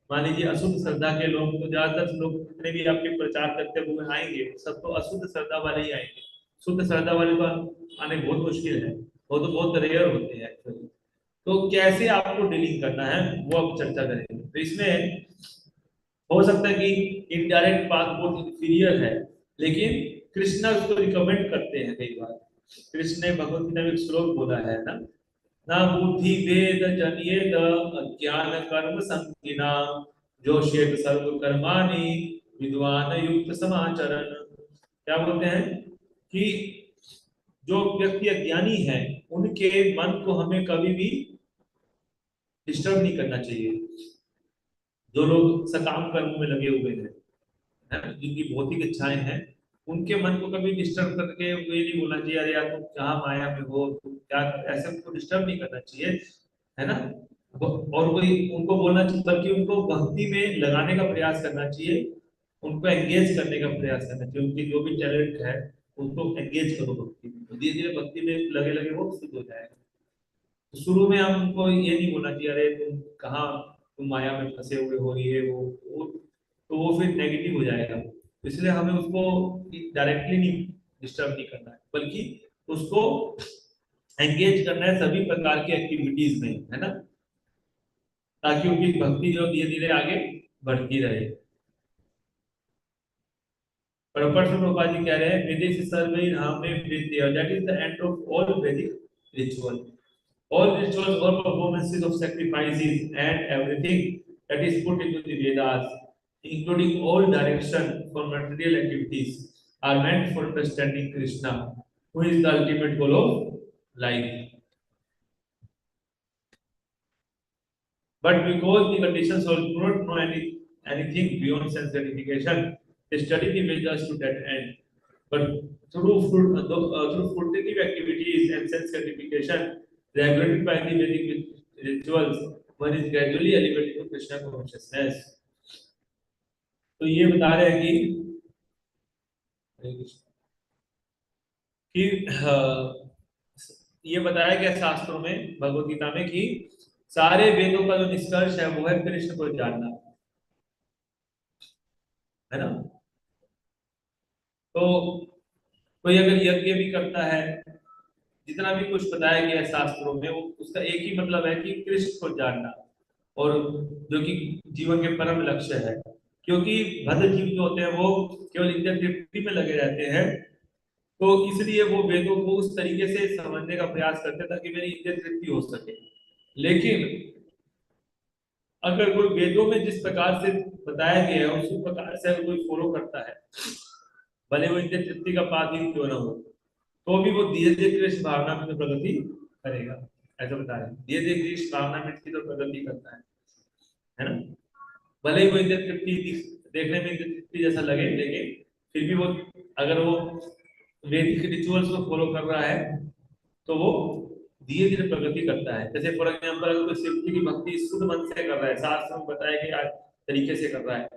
मान लीजिए अशुद्ध श्रद्धा के लोग, तो ज्यादातर लोग जितने भी आपके प्रचार करते हुए आएंगे सब तो अशुद्ध श्रद्धा वाले ही आएंगे, शुद्ध श्रद्धा वाले तो आने बहुत मुश्किल है, वो तो बहुत रेयर होते हैं एक्चुअली। तो कैसे आपको डीलिंग करना है वो अब चर्चा करेंगे। तो इसमें हो सकता है कि इनडायरेक्ट पाथ बहुत इंफीरियर है, लेकिन कृष्णा उसको रिकमेंड करते हैं कई बार। कृष्ण ने भगवत गीता में एक श्लोक बोला है ना, ना बुद्धि वेद जनियेद अज्ञान कर्म संगिना जोष्येत सर्व कर्माणि विद्वान युक्त समाचरण। क्या बोलते हैं कि जो व्यक्ति अज्ञानी है उनके मन को हमें कभी भी डिस्टर्ब नहीं करना चाहिए। जो लोग सकाम कर्म में लगे हुए हैं, जिनकी भौतिक इच्छाएं हैं, उनके मन को कभी डिस्टर्ब करके ये नहीं बोलना चाहिए अरे यार तुम कहाँ माया में हो, तुम क्या, ऐसे उनको डिस्टर्ब नहीं करना चाहिए, है ना। और कोई उनको बोलना चाहिए, बल्कि उनको भक्ति में लगाने का प्रयास करना चाहिए, उनको एंगेज करने का प्रयास करना चाहिए। उनकी जो भी टैलेंट है उनको एंगेज करो भक्ति में, धीरे धीरे भक्ति में लगे लगे वो शुद्ध हो जाएगा। तो शुरू में हम उनको ये नहीं बोलना चाहिए अरे तुम कहाँ, तुम माया में फंसे हुए हो, ये वो तो वो फिर नेगेटिव हो जाएगा। इसलिए हमें उसको डायरेक्टली नहीं डिस्टर्ब नहीं करना है, बल्कि उसको एंगेज करना है सभी प्रकार की एक्टिविटीज में, है ना, ताकि उनकी भक्ति जो धीरे धीरे आगे बढ़ती रहे। प्रॉपर से प्रभुपाद जी कह रहे हैं विदेश सर्वे हमें विद्या, that is the end of all Vedic ritual, all rituals, all performances of sacrifices and everything that is put into the Vedas, including all direction for material activities, are meant for understanding Krishna, who is the ultimate goal of life. But because the conditions also do not know anything beyond sense gratification, they study the Vedas to that end. But through fruitive activities and sense gratification regulated by the Vedic rituals, one is gradually elevated to Krishna consciousness. तो ये बता रहे हैं कि ये बताया गया शास्त्रों में, भगवत गीता में, कि सारे वेदों का जो निष्कर्ष है वो है कृष्ण को जानना, है ना। तो कोई अगर यज्ञ भी करता है, जितना भी कुछ बताया गया है शास्त्रों में, वो उसका एक ही मतलब है कि कृष्ण को जानना, और जो कि जीवन के परम लक्ष्य है। क्योंकि भद्र जीव जो होते हैं वो केवल इंद्रिय तृप्ति में लगे रहते हैं, तो इसलिए वो वेदों को उस तरीके से समझने का प्रयास करते हैं ताकि मेरी इंद्रिय तृप्ति हो सके। लेकिन अगर कोई वेदों में जिस प्रकार से बताया गया है उसी प्रकार से अगर कोई फॉलो करता है, भले वो इंद्रिय तृप्ति का पाठ ही क्यों ना हो, तो भी वो धीरे धीरे कृष्ण भावना में प्रगति करेगा। ऐसा बता रहे हैं, धीरे धीरे कृष्ण भावना में तो प्रगति करता है ना। भले ही वो इंद्रिय तृप्ति देखने में इंद्रिय तृप्ति जैसा लगे, लेकिन फिर भी वो अगर वो वैदिक रिचुअल्स को फॉलो कर रहा है तो वो धीरे धीरे प्रगति करता है। जैसे फॉर एग्जाम्पल अगर कोई शिव जी की भक्ति शुद्ध मन से कर रहा है, शास्त्र में बताया गया तरीके से कर रहा है,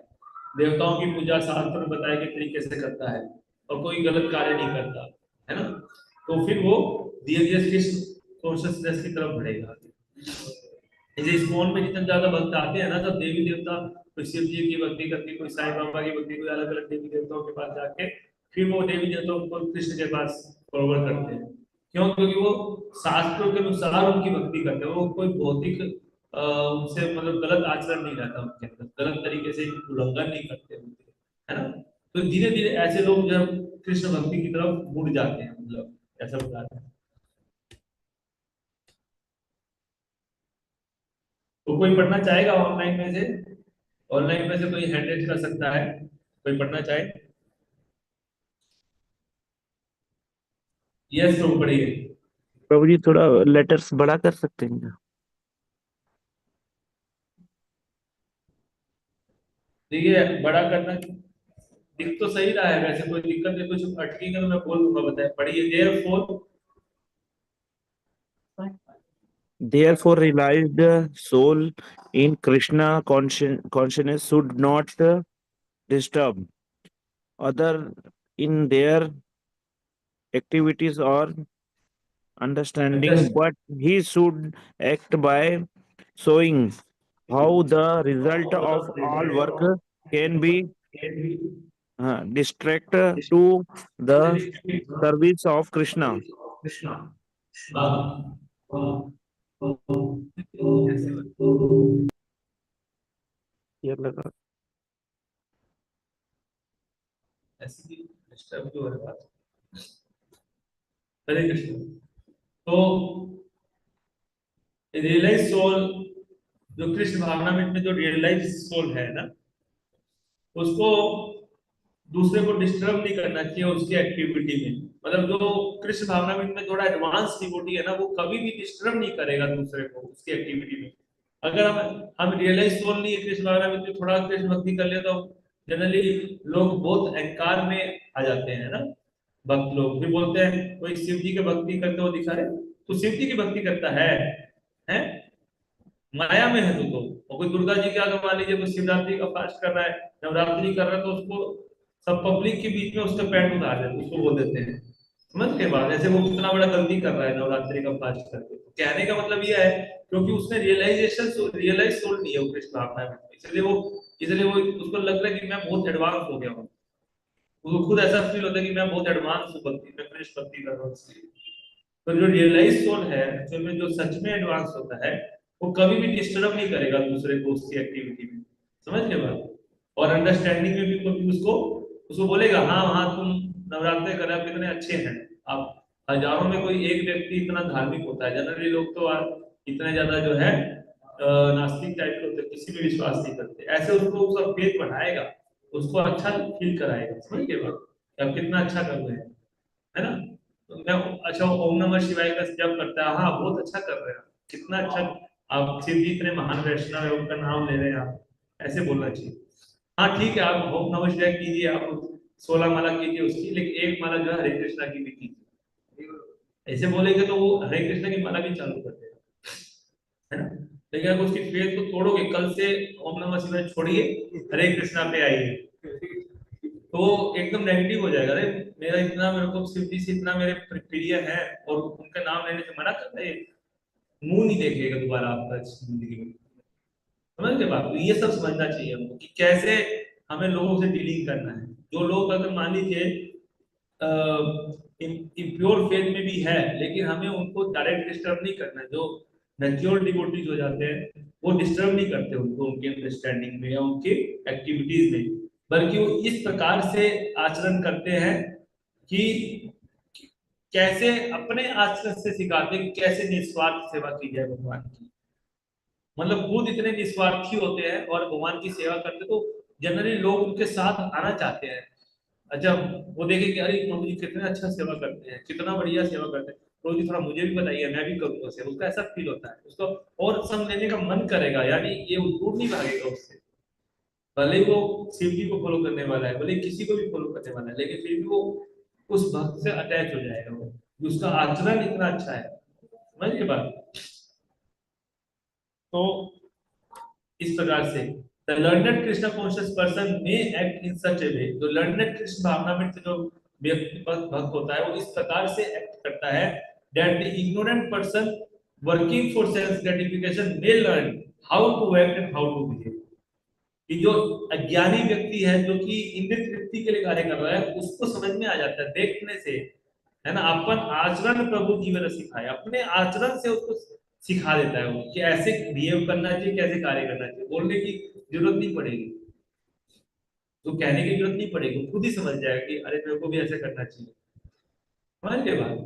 देवताओं की पूजा शास्त्र में बताए गए तरीके से करता है, और कोई गलत कार्य नहीं करता, है ना, तो फिर वो धीरे धीरे कृष्ण कॉन्शियसनेस की तरफ बढ़ेगा। जैसे इस्कॉन में जितने ज्यादा भक्त आते हैं ना, सब देवी देवता, कोई शिव जी की भक्ति करती, कोई साईं बाबा की भक्ति, कोई अलग अलग देवी देवताओं के पास जाके फिर वो देवी देवताओं को कृष्ण के पास फॉरवर्ड करते हैं। क्यों? क्योंकि वो शास्त्रों के अनुसार उनकी भक्ति करते हैं, वो कोई भौतिक उनसे मतलब गलत आचरण नहीं रहता उनके अंदर, गलत तरीके से उल्लंघन नहीं करते उनके, है ना। तो धीरे धीरे ऐसे लोग जब कृष्ण भक्ति की तरफ मुड़ जाते हैं, मतलब ऐसा बताते हैं। तो कोई पढ़ना चाहेगा ऑनलाइन में से? ऑनलाइन में से कोई हैंड रेज कर सकता है, कोई पढ़ना चाहे? यस, तो पढ़िए। प्रभु जी थोड़ा लेटर्स बड़ा कर सकते हैं क्या? देखिए, बड़ा करना दिख तो सही रहा है, वैसे कोई दिक्कत नहीं, कुछ अटकेगा तो मैं बोल दूंगा, बताए पढ़िए। Therefore Therefore, realized soul in Krishna consciousness should not disturb other in their activities or understanding, but he should act by showing how the result of all work can be distract to the service of Krishna. ये लगा ऐसी disturb क्यों हो रहा है? हरे कृष्ण। तो realise soul, जो कृष्ण भावनामृत में जो रियलाइज सोल है ना, उसको दूसरे को डिस्टर्ब नहीं करना चाहिए उसकी एक्टिविटी में। मतलब जो कृष्ण भावनामृत में थोड़ा एडवांस डिवोटी है ना, वो कभी भी डिस्टर्ब नहीं करेगा दूसरे को उसकी एक्टिविटी में। अगर हम रियलाइज सोल नहीं है, कृष्ण भावनामृत में थोड़ा कृष्ण भक्ति कर ले, तो जनरली लोग बहुत अहंकार में आ जाते हैं ना। भक्त लोग भी बोलते हैं, कोई शिव जी की भक्ति करते हो दिखा रहे, तो शिव जी की भक्ति करता है माया में है तू तो। और कोई दुर्गा जी के आगे मान लीजिए कोई शिवरात्रि का फास्ट कर रहा है, नवरात्रि कर रहा है, तो उसको सब पब्लिक के बीच में उसका पैंट उतार देते, उसको बोल देते हैं, समझ के बाद ऐसे वो कितना बड़ा गलती कर रहा है नवरात्रि का फास्ट करके। तो कहने का मतलब यह है, क्योंकि उसने रियलाइज सोल नहीं है वो कृष्ण भावना में, इसलिए वो उसको लग रहा है कि मैं बहुत एडवांस हो गया हूँ। उसको खुद ऐसा फील होता है कि मैं बहुत एडवांस हूँ भक्ति में, कृष्ण भक्ति कर रहा हूँ इसलिए। तो जो रियलाइज सोल है, जो सच में एडवांस होता है, वो कभी भी डिस्टर्ब नहीं करेगा दूसरे को उसकी एक्टिविटी में, समझ गए बात। और अंडरस्टैंडिंग में भी कभी उसको उसको बोलेगा, हाँ हाँ तुम नवरात्रे कर रहे हो, कितने अच्छे हैं आप। हजारों में कोई एक व्यक्ति इतना धार्मिक होता है, जनरली लोग तो इतने ज्यादा जो है नास्तिक टाइप के होते हैं, किसी में विश्वास नहीं करते। ऐसे उसको उसका फेथ बढ़ाएगा, उसको अच्छा फील कराएगा, समझ गए बात, कि आप कितना अच्छा कर रहे हैं, है ना। तो मैं अच्छा ओम नमः शिवाय का जप करता है, हाँ बहुत अच्छा कर रहे हैं, कितना अच्छा, आप शिव जी इतने महान वैष्णव है, उनका नाम ले रहे हैं आप, ऐसे बोलना चाहिए। हाँ ठीक है, आप ओम नमः शिवाय कीजिए, आप 16 माला कीजिए उसकी, लेकिन एक माला जो है हरे कृष्णा की भी कीजिए। ऐसे बोलेंगे तो वो हरे कृष्णा की माला भी चालू कर देगा, है ना। लेकिन अगर उसकी फेथ को तोड़ोगे, कल से ओम नमः शिवाय छोड़िए, हरे कृष्णा पे आइए, तो एकदम नेगेटिव हो जाएगा। अरे मेरा इतना, मेरे को शिव जी से इतना मेरे प्रिय है, और उनका नाम लेने से मना करता है, मुंह नहीं देखेगा दोबारा आपका जिंदगी में, समझ गए बात। तो ये सब समझना चाहिए हमको कि कैसे हमें लोगों से डीलिंग करना है। जो लोग अगर मान लीजिए प्योर फेथ में भी है, लेकिन हमें उनको डायरेक्ट डिस्टर्ब नहीं करना है। जो मैच्योर डिवोटीज हो जाते हैं, वो डिस्टर्ब नहीं करते उनको उनके अंडरस्टैंडिंग में या उनके एक्टिविटीज में, बल्कि वो इस प्रकार से आचरण करते हैं कि कैसे अपने आचरण से सिखाते हैं कि कैसे निस्वार्थ सेवा की जाए भगवान की। मतलब खुद इतने निस्वार्थी होते हैं और भगवान की सेवा करते, तो जनरली लोग उनके साथ आना चाहते हैं। अच्छा, वो देखे कि अरे प्रभु जी कितने अच्छा सेवा करते हैं, कितना बढ़िया सेवा करते हैं, प्रभु जी थोड़ा मुझे भी बताइए, मैं भी करूंगा सेवा, उसका ऐसा फील होता है, उसको और संग लेने का मन करेगा, यानी ये दूर नहीं भागेगा उससे। भले ही वो शिव जी को फॉलो करने वाला है, भले ही किसी को भी फॉलो करने वाला है, लेकिन फिर भी वो उस भक्त से अटैच हो जाएगा, वो उसका आचरण इतना अच्छा है, समझ गए बात। तो इस प्रकार से the learned Krishna conscious person may act in such a way, जो लर्नेड कृष्ण भावना में जो व्यक्ति भक्त होता है, वो इस प्रकार से एक्ट करता है that the ignorant person working for self gratification may learn how to act and how to behave. कि जो अज्ञानी व्यक्ति है, जो कि इंद्रिय तृप्ति के लिए कार्य कर रहा है, उसको समझ में आ जाता है देखने से, है ना। अपन आचरण प्रभु जीवन सिखाए, अपने आचरण से उसको सिखा देता है वो कि ऐसे बिहेव करना चाहिए, कैसे कार्य करना चाहिए। बोलने की जरूरत नहीं पड़ेगी, तो कहने की जरूरत नहीं पड़ेगी, खुद ही समझ जाएगा कि अरे मेरे को भी ऐसे करना चाहिए। समझ गए बात,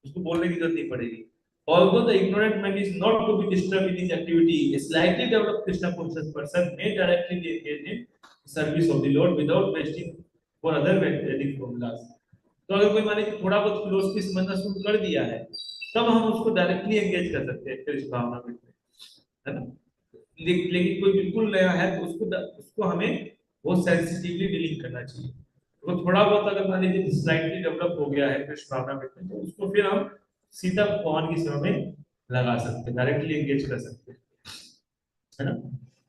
उसको बोलने की जरूरत नहीं पड़ेगी। Although the ignorant man is not to be disturbed in his activity, a slightly developed Krishna conscious person may directly be engaged in service of the Lord without wasting for other Vedic formulas. तो अगर कोई माने कि थोड़ा बहुत philosophy समझना शुरू कर दिया है, तब हम उसको डायरेक्टली एंगेज कर सकते हैं कृष्ण भावना में, है ना। लेकिन कोई बिल्कुल नया है तो उसको हमें बहुत सेंसिटिवली डीलिंग करना चाहिए। तो थोड़ा बहुत अगर मान लीजिए स्लाइटली डेवलप हो गया है कृष्ण भावना में, तो उसको फिर हम सीधा भगवान की सेवा में लगा सकते हैं, डायरेक्टली एंगेज कर सकते हैं, है ना।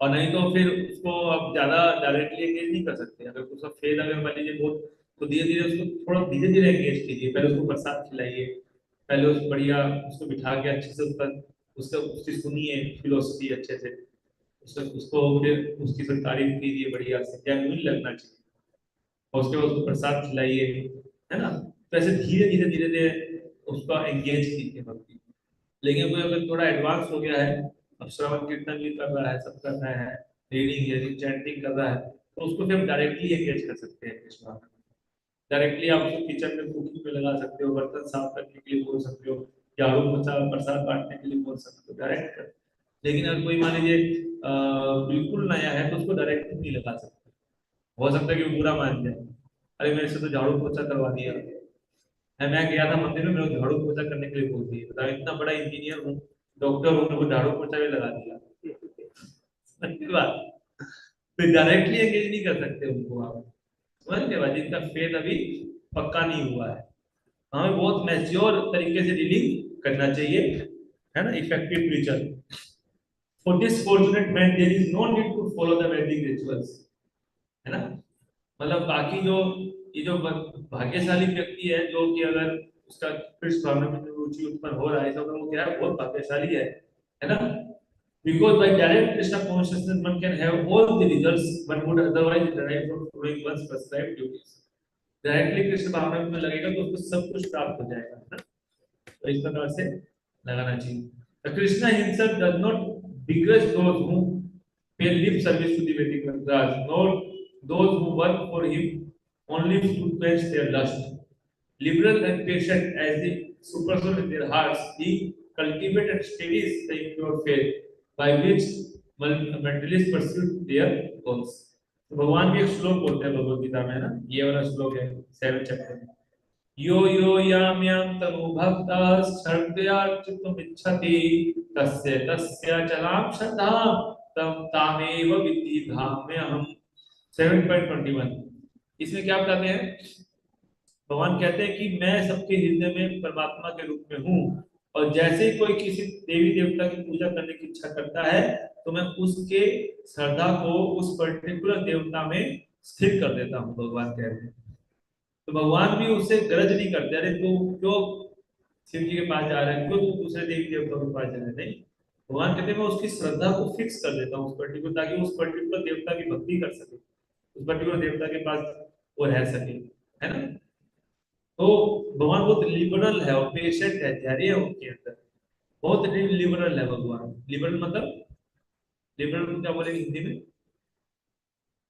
और नहीं तो फिर उसको आप ज्यादा डायरेक्टली एंगेज नहीं कर सकते। अगर उसका फेल अगर मान लीजिए बहुत, तो धीरे धीरे उसको थोड़ा धीरे धीरे एंगेज कीजिए। पहले उसको प्रसाद खिलाइए, पहले उसको बढ़िया उसको बिठा के अच्छे से उसकी सुनिए फिलोसफी अच्छे से, उसको फिर उसकी सब तारीफ कीजिए बढ़िया से, जेन्युइन लगना चाहिए। और उसके बाद उसको प्रसाद खिलाइए, है ना। तो ऐसे धीरे धीरे धीरे धीरे उसका एंगेज कीजिए भक्ति। लेकिन कोई अगर थोड़ा एडवांस हो गया है, अब श्रवण कीर्तन भी कर रहा है, सब कर रहा है, रीडिंग या चैंटिंग कर रहा है, तो उसको फिर डायरेक्टली एंगेज कर सकते हैं कृष्ण। डायरेक्टली आप उसको किचन में कुकिंग में लगा सकते हो, बर्तन साफ करने के लिए बोल सकते हो, झाड़ू पोछा प्रसाद बांटने के लिए बोल सकते हो, डायरेक्ट कर। लेकिन अगर कोई मान लीजिए बिल्कुल नया है, तो उसको डायरेक्ट नहीं लगा सकते। हो सकता है कि वो बुरा मान जाए, अरे मेरे से तो झाड़ू पोछा करवा दिया है, मैं गया था मंदिर में, मेरे को झाड़ू पोछा करने के लिए बोल दिया, बताओ इतना बड़ा इंजीनियर हूँ, डॉक्टर हूँ, मेरे को झाड़ू पोछा भी लगा दिया। अच्छी बात, फिर डायरेक्टली एंगेज नहीं कर सकते उनको आप, समझ गए बात। जिनका फेथ अभी पक्का नहीं हुआ है, हमें बहुत मैच्योर तरीके से डीलिंग करना चाहिए, है ना, effective preacher. For this fortunate man there is no need to follow the Vedic rituals, है ना। मतलब बाकी जो ये जो भाग्यशाली व्यक्ति है, जो कि अगर उसका कृष्ण भावना में रुचि उत्पन्न हो रहा है, तो वो क्या है, बहुत भाग्यशाली है ना। Because by direct Krishna consciousness one can have all the results one would otherwise derive from following one's prescribed duties. Directly Krishna भावना में लगेगा तो उसको सब कुछ प्राप्त हो जाएगा, है ना। तो इस प्रकार से लगाना चाहिए। The Krishna himself does not begrudge those who pay lip service to the Vedic mantras, nor those who work for him only to quench their lust. Liberal and patient as the supersoul in their hearts, he cultivates and steadies the impure faith by which mentalists pursue their goals. तो भगवान भी एक श्लोक बोलते हैं भगवद गीता में, है ना। ये वाला श्लोक है 7 चैप्टर में। यो यो याम याम तमो भक्ता श्रद्धयार्चितुम् इच्छति तस्य तस्य चलाम श्रद्धा तम तामेव विद्धि धाम्यहम्। 7.21। इसमें क्या बताते हैं, भगवान कहते हैं कि मैं सबके हृदय में परमात्मा के रूप में हूँ, और जैसे ही कोई किसी देवी देवता की पूजा करने की इच्छा करता है, तो मैं उसके श्रद्धा को उस पर्टिकुलर देवता में स्थिर कर देता हूँ, भगवान कह रहे हैं। तो भगवान भी उससे गरज नहीं करते, अरे तू क्यों शिव जी के पास जा रहा है, क्यों तू दूसरे देवी देवता के पास जा रहा है, नहीं। भगवान कहते हैं मैं उसकी श्रद्धा को फिक्स कर देता हूँ उस पर्टिकुलर, ताकि उस पर्टिकुलर देवता की भक्ति कर सके, उस पर्टिकुलर देवता के पास वो रह सके, है ना। तो भगवान बहुत लिबरल है और पेशेंट है, धैर्य है उनके अंदर, बहुत लिबरल है भगवान। लिबरल मतलब, लिबरल क्या बोलेंगे हिंदी में,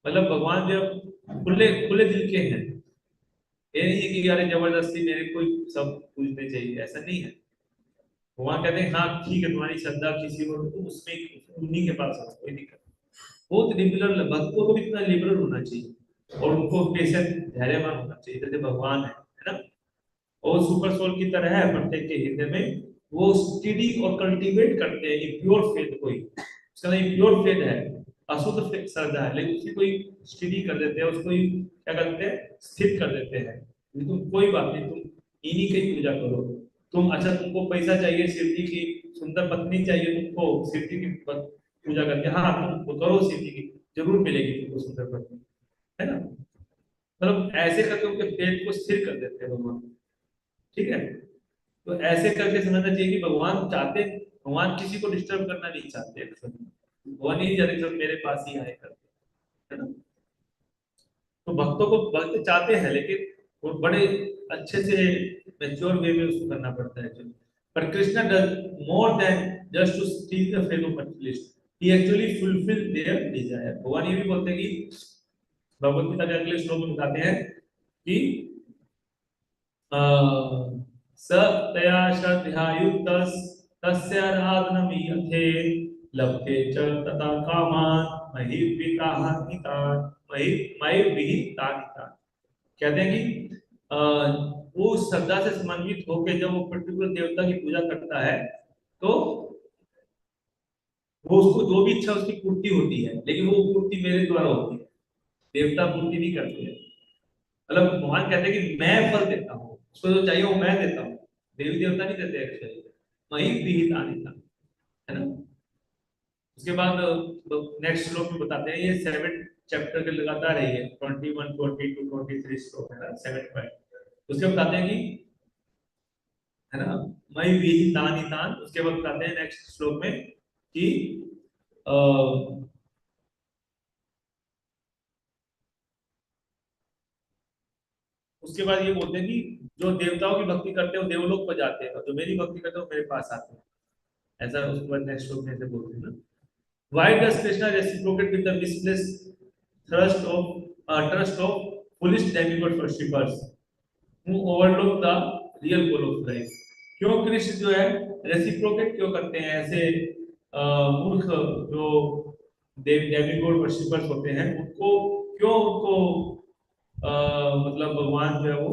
मतलब भगवान जब खुले खुले दिल के हैं। ये नहीं है कि यार जबरदस्ती मेरे को सब पूछने चाहिए, ऐसा नहीं है। भगवान कहते हैं हाँ ठीक है, तुम्हारी श्रद्धा किसी को तो उसमें उन्हीं के पास हो, कोई दिक्कत। बहुत लिबरल, भक्तों को भी इतना लिबरल होना चाहिए और उनको पेशेंट धैर्यवान होना चाहिए, जैसे भगवान है ना। और सुपर सोल की तरह है प्रत्येक के हृदय में, वो स्टडी और कल्टीवेट करते हैं ये प्योर फेथ को ही। उसका नहीं प्योर फेथ है, अशुद्ध श्रद्धा है, लेकिन उसी को ही स्टडी कर देते हैं, उसको ही क्या करते हैं, स्थिर कर देते हैं। तुम कोई बात नहीं, तुम इन्हीं की पूजा करो। तुम अच्छा तुमको पैसा चाहिए, शिव जी की सुंदर पत्नी चाहिए तुमको, शिव जी की पूजा करके, हाँ तुम करो, शिव जी की जरूर मिलेगी तुमको सुंदर पत्नी, है ना। मतलब ऐसे करके उनके फेथ को स्थिर कर देते हैं भगवान, ठीक है। तो ऐसे करके समझना चाहिए कि भगवान चाहते, भगवान किसी को डिस्टर्ब करना नहीं चाहते, भगवान ही जाने सब मेरे पास ही आए करते, है ना। तो भक्तों को भक्त चाहते हैं, लेकिन वो बड़े अच्छे से मैच्योर वे में उसको करना पड़ता है। But Krishna does more than just to steal the faith of materialist. He actually fulfill their desire. भगवान ये भी बोलते हैं कि भगवत गीता के अगले श्लोक में बताते हैं कि सतया श्रद्धयायुक्तस् तस्य आराधनमीयते लभते च तथा कामान् मयि विहितानितान्। कहते हैं कि वो श्रद्धा से समन्वित होकर जब वो पर्टिकुलर देवता की पूजा करता है तो वो उसको जो भी इच्छा उसकी पूर्ति होती है, लेकिन वो पूर्ति मेरे द्वारा होती है, देवता पूर्ति नहीं करते हैं। मतलब भगवान कहते हैं कि मैं फल देता हूँ, उसको जो चाहिए वो मैं देता हूँ, देवी देवता नहीं देते एक्चुअली। वही विहितानिता है ना। उसके बाद नेक्स्ट श्लोक में बताते हैं, ये 7 चैप्टर के लगातार है, ये 21, 22, 23 श्लोक है ना, 7 पॉइंट। उसके बताते हैं कि है ना मई विहितानितान। उसके बाद बताते हैं नेक्स्ट श्लोक में कि उसके बाद ये बोलते हैं कि जो देवताओं की भक्ति करते हैं वो देवलोक पर जाते हैं और जो मेरी भक्ति करते हैं वो मेरे पास आते हैं, ऐसा उसके बाद नेक्स्ट श्लोक में ऐसे बोलते हैं ना। Why does Krishna reciprocate with the misplaced trust of foolish demigod worshippers who overlook the real goal of life? क्यों कृष्ण जो है रेसिप्रोकेट क्यों करते हैं ऐसे मूर्ख जो डेमिगॉड वर्शिपर्स होते हैं, उनको क्यों उनको मतलब भगवान जो है वो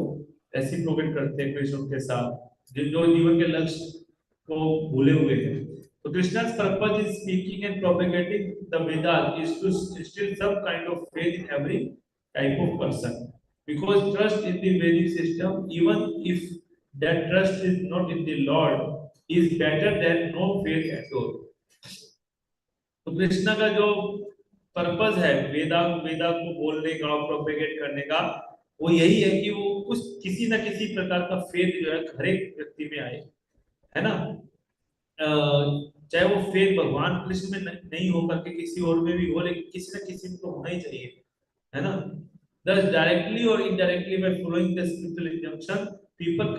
रेसिप्रोकेट करते हैं कृष्ण के साथ जो जीवन के लक्ष्य को भूले हुए हैं। So Krishna's purpose in speaking and propagating the Vedas is to instill some kind of faith in every type of person. Because trust in the Vedic system, even if that trust is not in the Lord, is better than no faith at all. तो कृष्णा का जो purpose है वेदा को बोलने का और propagate करने का, वो यही है कि वो कुछ किसी न किसी प्रकार का फेथ जो है हर एक व्यक्ति में आए, है ना। चाहे वो फेथ भगवान कृष्ण में नहीं हो करके किसी और में भी हो, लेकिन किसी न किसी में तो होना ही चाहिए, है ना। Thus directly or indirectly by following the spiritual injunction, people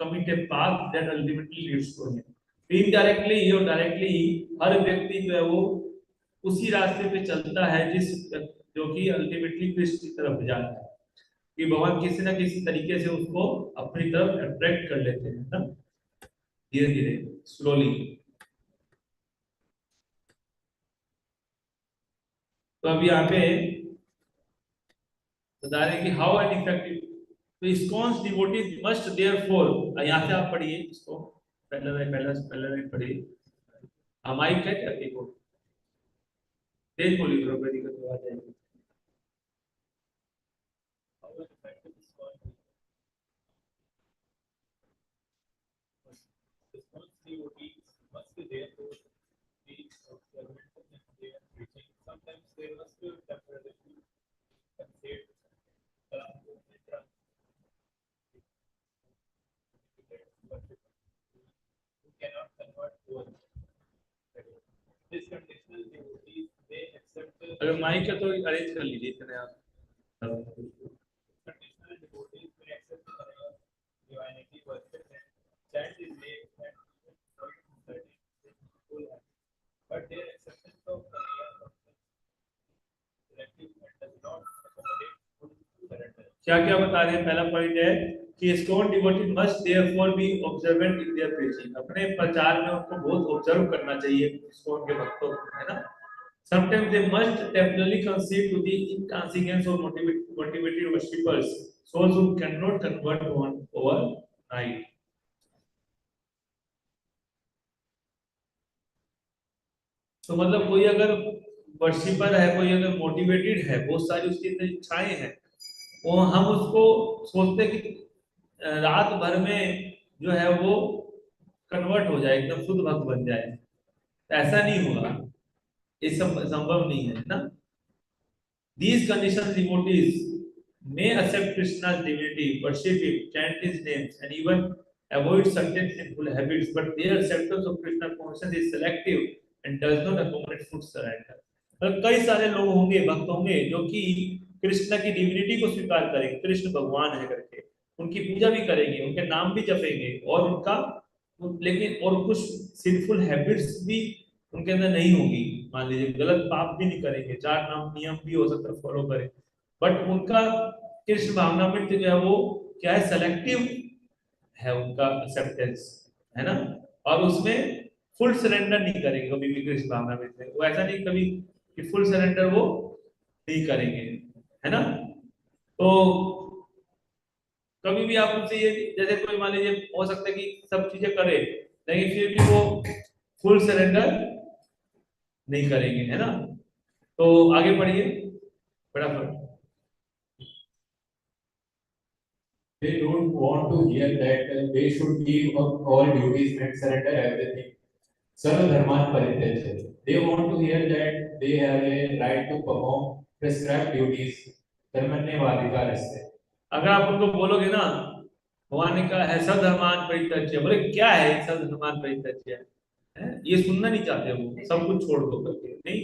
commit a path that ultimately leads to him. Indirectly और directly हर व्यक्ति जो है वो उसी रास्ते पे चलता है जिस जो कि अल्टीमेटली कृष्ण की तरफ जाता है, कि भगवान किसी न किसी तरीके से उसको अपनी तरफ अट्रैक्ट कर लेते हैं ना, धीरे धीरे स्लोली। तो अब यहाँ पे बता रहे हैं कि हाउ एन इफेक्टिव तो इस्कॉन्स डिवोटीज मस्ट देयरफॉर, यहाँ से आप पढ़िए इसको, पहला लाइन पढ़िए। हमारी क्या कहते हैं, तेज बोली द्रौपदी का तो आ जाएगी। Sometimes they must be temporarily considered who cannot convert to this conditional devotees they accept अगर माइक का तो अरेंज कर लीजिए इतने आप। conditional devotees may accept divinity worship and chant his name and but their acceptance of क्या क्या बता रहे हैं, पहला पॉइंट है कि स्टोन devotee must therefore be observant in their preaching, अपने प्रचार में उनको बहुत ऑब्जर्व करना चाहिए स्टोन के भक्तों को, है ना। Sometimes they must temporary concede to the inconsequence of motivated worshippers souls who cannot convert one overnight. तो मतलब कोई अगर वर्शिपर है, कोई अगर मोटिवेटेड है, बहुत सारी उसकी इच्छाएं हैं, वो हम उसको सोचते कि रात भर में जो है वो कन्वर्ट हो जाए, एकदम शुद्ध भक्त बन जाए, ऐसा नहीं होगा, ये सब संभव नहीं है ना। These conditions devotees may accept Krishna's divinity, worship him, chant his names, and even avoid certain sinful habits, but their acceptance of Krishna consciousness is selective and does not accommodate full surrender. कई सारे लोग होंगे, भक्त होंगे जो कि कृष्ण की divinity को स्वीकार करेंगे, कृष्ण भगवान है करके, उनकी पूजा भी करेंगे, उनके नाम भी जपेंगे और उनका लेकिन और कुछ सिंफुल हैबिट्स भी उनके अंदर नहीं होगी, मान लीजिए गलत पाप भी नहीं करेंगे, चार नाम नियम भी हो सकता है फॉलो करें, बट उनका कृष्ण भावनामृत जो है वो क्या है, सेलेक्टिव है उनका एक्सेप्टेंस, है ना। और उसमें फुल सरेंडर नहीं करेंगे कभी भी कृष्ण भावनामृत में, वो ऐसा नहीं कभी कि फुल सरेंडर वो नहीं करेंगे, है ना। तो कभी भी आप उनसे ये, जैसे कोई मान लीजिए हो सकता है कि सब चीजें करे लेकिन फिर भी वो फुल सरेंडर नहीं करेंगे, है ना। तो आगे बढ़िए फटाफट। They don't want to hear that they should give up all duties and surrender everything. Sarvadharman Parityajya. They want to hear that they have a right to perform prescribed duties. कर्मण्येवाधिकारस्ते. अगर आप उनको बोलोगे ना, भगवान ने कहा है सब धर्मान परित्यज्य, बोले क्या है सब धर्मान परित्यज्य है, ये सुनना नहीं चाहते, वो सब कुछ छोड़ दो करके, नहीं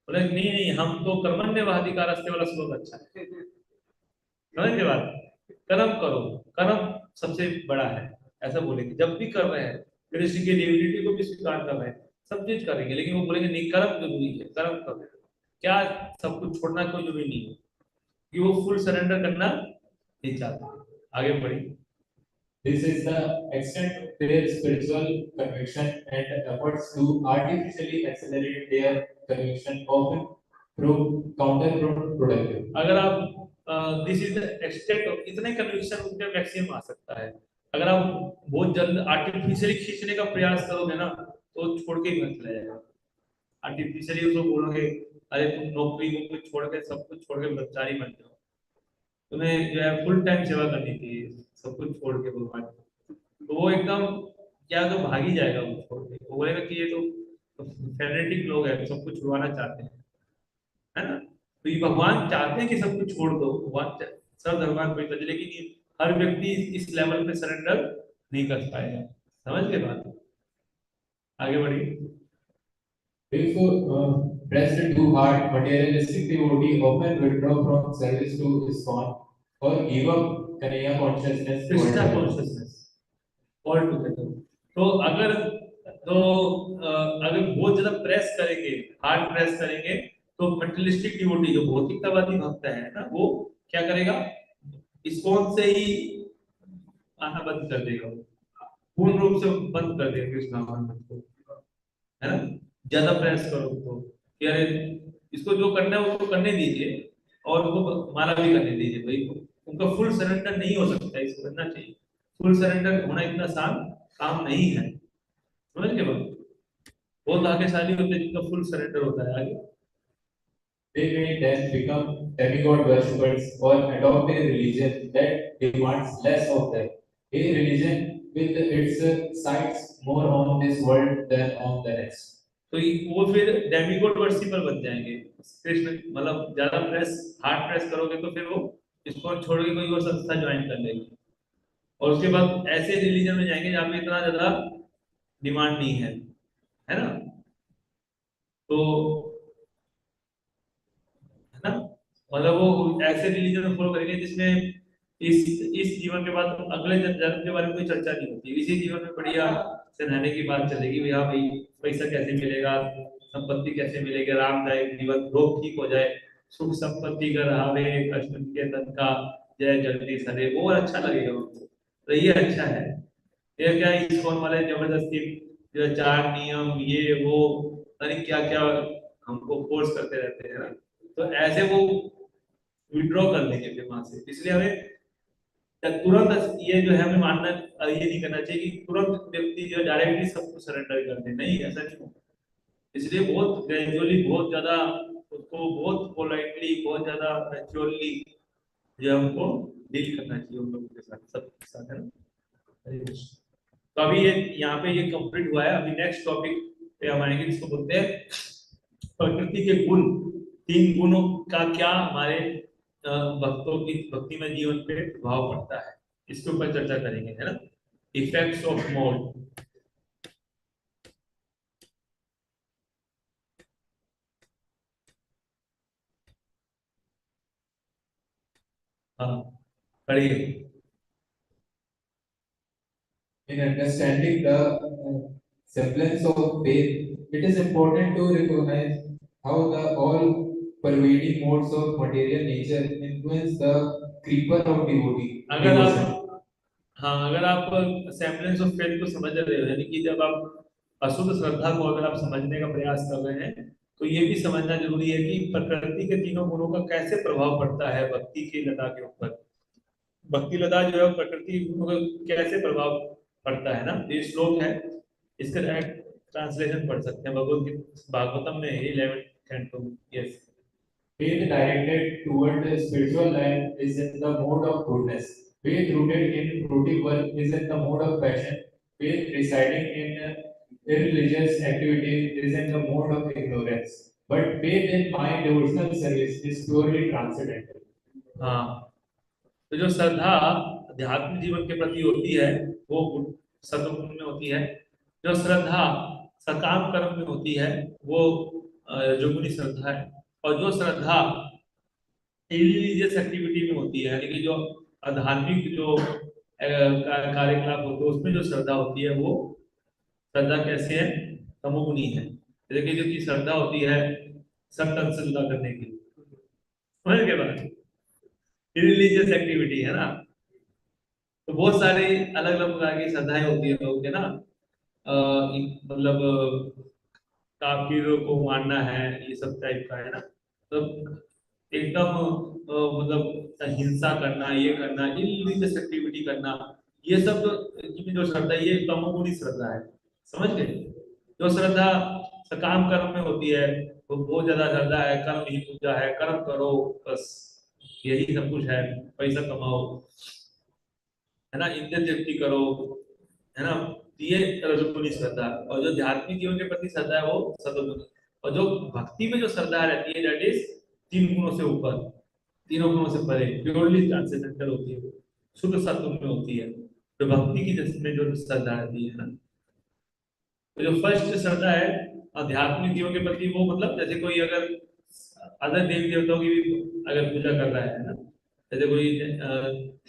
बोले नहीं नहीं हम तो कर्मण्येवाधिकारस्ते वाला श्लोक अच्छा है, समझ के बात, कर्म करो, कर्म सबसे बड़ा है, ऐसा बोलेंगे जब भी कर रहे हैं, कृष्ण की डिविनिटी को भी स्वीकार कर रहे हैं, सब चीज करेंगे, लेकिन वो बोलेंगे नहीं कर्म जरूरी है, कर्म करो, क्या सब कुछ छोड़ना कोई जरूरी नहीं है, कि वो फुल सरेंडर करना नहीं चाहते। आगे बढ़ी। This is the extent of their spiritual conviction and efforts to artificially accelerate their conviction often prove counterproductive. अगर आप this is the extent of, इतने कन्विक्शन उनके मैक्सिमम आ सकता है, अगर आप बहुत जल्द आर्टिफिशियली खींचने का प्रयास करोगे ना तो छोड़ के ही मत चला जाएगा, आर्टिफिशियली उसको बोलोगे अरे तुम नौकरी को छोड़ के सब कुछ छोड़ के ब्रह्मचारी बन जाओ, तुम्हें जो है फुल टाइम सेवा करनी चाहिए, सब कुछ छोड़ के भगवान, तो वो एकदम क्या तो भाग ही जाएगा वो छोड़ के, वो बोलेगा कि ये तो फेनेटिक लोग हैं, सब कुछ छुड़वाना चाहते हैं, है ना। तो ये भगवान चाहते हैं कि सब कुछ छोड़ दो, भगवान सब भगवान कोई तो, लेकिन ये हर व्यक्ति इस लेवल पे सरेंडर नहीं कर पाएगा, समझ के बात। आगे बढ़िए। Therefore, pressed too hard, materialistic devotee often withdraw from service to ISKCON or give up Kanaya consciousness Krishna altogether. Consciousness all together. तो अगर तो अगर बहुत ज्यादा प्रेस करेंगे, हार्ड प्रेस करेंगे, तो मटेरियलिस्टिक डिवोटी जो भौतिकतावादी भक्त है ना, वो क्या करेगा, इस्कॉन से ही आना बंद कर देगा, पूर्ण रूप से बंद कर देगा कृष्ण भगवान को, है ना। ज्यादा प्रयास करो तो कि अरे इसको जो करना है उसको करने दीजिए और उनको माला भी करने दीजिए भाई, उनका फुल सरेंडर नहीं हो सकता, इसको करना चाहिए, फुल सरेंडर होना इतना आसान काम नहीं है, समझ गए बात। बहुत भाग्यशाली होते हैं जिनका फुल सरेंडर होता है। आगे They may then become demigod worshippers or adopt a religion that demands less of them. A religion with its sights more on this world than on the next. तो वो फिर डेमिगॉड वर्शिपर बन जाएंगे, कृष्ण मतलब ज्यादा प्रेस हार्ड प्रेस करोगे तो फिर वो इसको छोड़ के कोई और संस्था ज्वाइन कर लेगी, और उसके बाद ऐसे रिलीजन में जाएंगे जहाँ पे इतना ज्यादा डिमांड नहीं है ना। तो है ना, मतलब वो ऐसे रिलीजन फॉलो करेंगे जिसमें इस जीवन के बाद अगले जन्म के बारे में कोई चर्चा नहीं होती, इसी जीवन में बढ़िया से रहने की बात चलेगी, भैया भाई पैसा कैसे मिलेगा, संपत्ति कैसे मिलेगी, आरामदायक जीवन, रोग ठीक हो जाए, सुख संपत्ति का रहावे, कष्ट के तन का जय जगदीश हरे, वो अच्छा लगेगा उनको, तो ये अच्छा है। ये क्या है, इस्कॉन वाले जबरदस्ती जो चार नियम ये वो अरे क्या क्या हमको फोर्स करते रहते हैं ना, तो ऐसे वो विड्रॉ कर देंगे फिर वहां से, इसलिए हमें तुरंत ये जो है हमें मानना, ये नहीं करना चाहिए कि तुरंत व्यक्ति जो डायरेक्टली सबको सरेंडर कर दे, नहीं ऐसा नहीं होगा, इसलिए बहुत ग्रेजुअली, बहुत ज्यादा उसको बहुत पोलाइटली, बहुत ज्यादा मैच्योरली जो है हमको डील करना चाहिए उन लोगों के साथ, सबके साथ, है ना। हरे कृष्ण। तो अभी ये यहाँ पे ये कंप्लीट हुआ है, अभी नेक्स्ट टॉपिक पे हम आएंगे जिसको बोलते हैं प्रकृति के गुण, तीन गुणों का क्या हमारे भक्तों की भक्ति में जीवन पे प्रभाव पड़ता है, इसके ऊपर चर्चा करेंगे, है ना। Effects of mode. हाँ पढ़िए। in understanding the semblance of faith, it is important to recognize how the all-pervading modes of material nature influence the creeper of devotee. अगर आप हाँ, अगर आप सेम्बलेंस ऑफ फेथ को समझ रहे हो, यानी कि जब आप अशुद्ध श्रद्धा को अगर आप समझने का प्रयास कर रहे हैं, तो ये भी समझना जरूरी है कि प्रकृति के तीनों गुणों का कैसे प्रभाव पड़ता है भक्ति की लता के ऊपर। भक्ति लता जो है वो प्रकृति गुणों का कैसे प्रभाव पड़ता है ना। ये श्लोक है, इसका ट्रांसलेशन पढ़ सकते हैं, भागवतम में 11th canto। Yes, Faith directed toward the spiritual life is in the mode of goodness. Faith rooted in fruitive work is in the mode of passion. Faith residing in irreligious activities is in the mode of ignorance. But faith in my devotional service is purely transcendental. हाँ, तो जो श्रद्धा आध्यात्मिक जीवन के प्रति होती है वो सत्वगुण में होती है। जो श्रद्धा सकाम कर्म में होती है वो रजोगुणी श्रद्धा है। और जो श्रद्धा रिलीजियस एक्टिविटी में होती है, यानी कि जो आध्यात्मिक जो कार्यकलाप होते हैं उसमें जो श्रद्धा होती है वो श्रद्धा कैसे है, तमोगुणी है। जैसे कि जो की श्रद्धा होती है सब तन से जुदा करने की, समझ के बाद रिलीजियस एक्टिविटी है ना। तो बहुत सारे अलग अलग प्रकार की श्रद्धाएं होती है लोगों के ना, मतलब काफिरों को मानना है, ये सब टाइप का है ना। तो एकदम मतलब हिंसा करना, ये करना, इलीजियस एक्टिविटी करना, ये सब जो श्रद्धा है ये तमोगुणी श्रद्धा है, समझ गए। जो श्रद्धा सकाम कर्म में होती है वो बहुत ज्यादा श्रद्धा है, कर्म ही पूजा है, कर्म करो बस यही सब कुछ है, पैसा कमाओ है ना, इंद्र तृप्ति करो है ना, ये रजोगुणी श्रद्धा। और जो आध्यात्मिक जीवन के प्रति श्रद्धा है वो सतोगुणी। और जो भक्ति में जो श्रद्धा रहती है दैट इज तीन गुणों से ऊपर, तीनों गुणों से परे, प्योरली ट्रांसेंडेंटल होती है, शुद्ध सत्व में होती है। तो भक्ति की जिसमें जो श्रद्धा रहती है ना, तो जो फर्स्ट श्रद्धा है आध्यात्मिक जीवन के प्रति वो मतलब जैसे कोई अगर अदर देवी देवताओं की भी अगर पूजा कर रहा है ना, जैसे कोई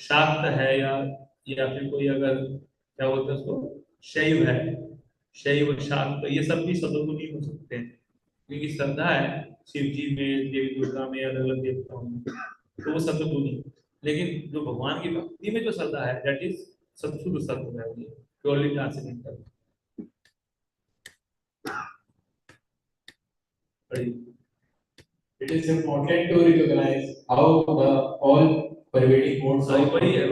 शाक्त है या फिर कोई अगर क्या बोलते हैं उसको शैव है, शैव शाक्त, ये सब भी सतोगुणी हो सकते हैं क्योंकि श्रद्धा है शिव जी में, देवी दुर्गा में, अलग अलग देवताओं में, तो वो सतोगुणी। लेकिन जो भगवान की भक्ति में जो श्रद्धा है दैट इज सत्सुद सत्व है, purely transcendental. It is important to recognize how the all-pervading modes of वही है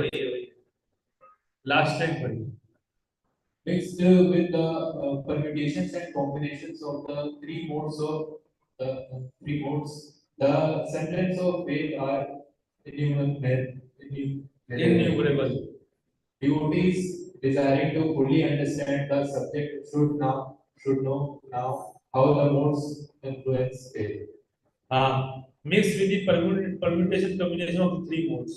लास्ट टाइम पढ़ी, mixed with the permutations and combinations of the three modes the semblance of faith are innumerable. devotees desiring to fully understand the subject should know now how the modes influence faith. Mixed with the permutation combination of the three modes,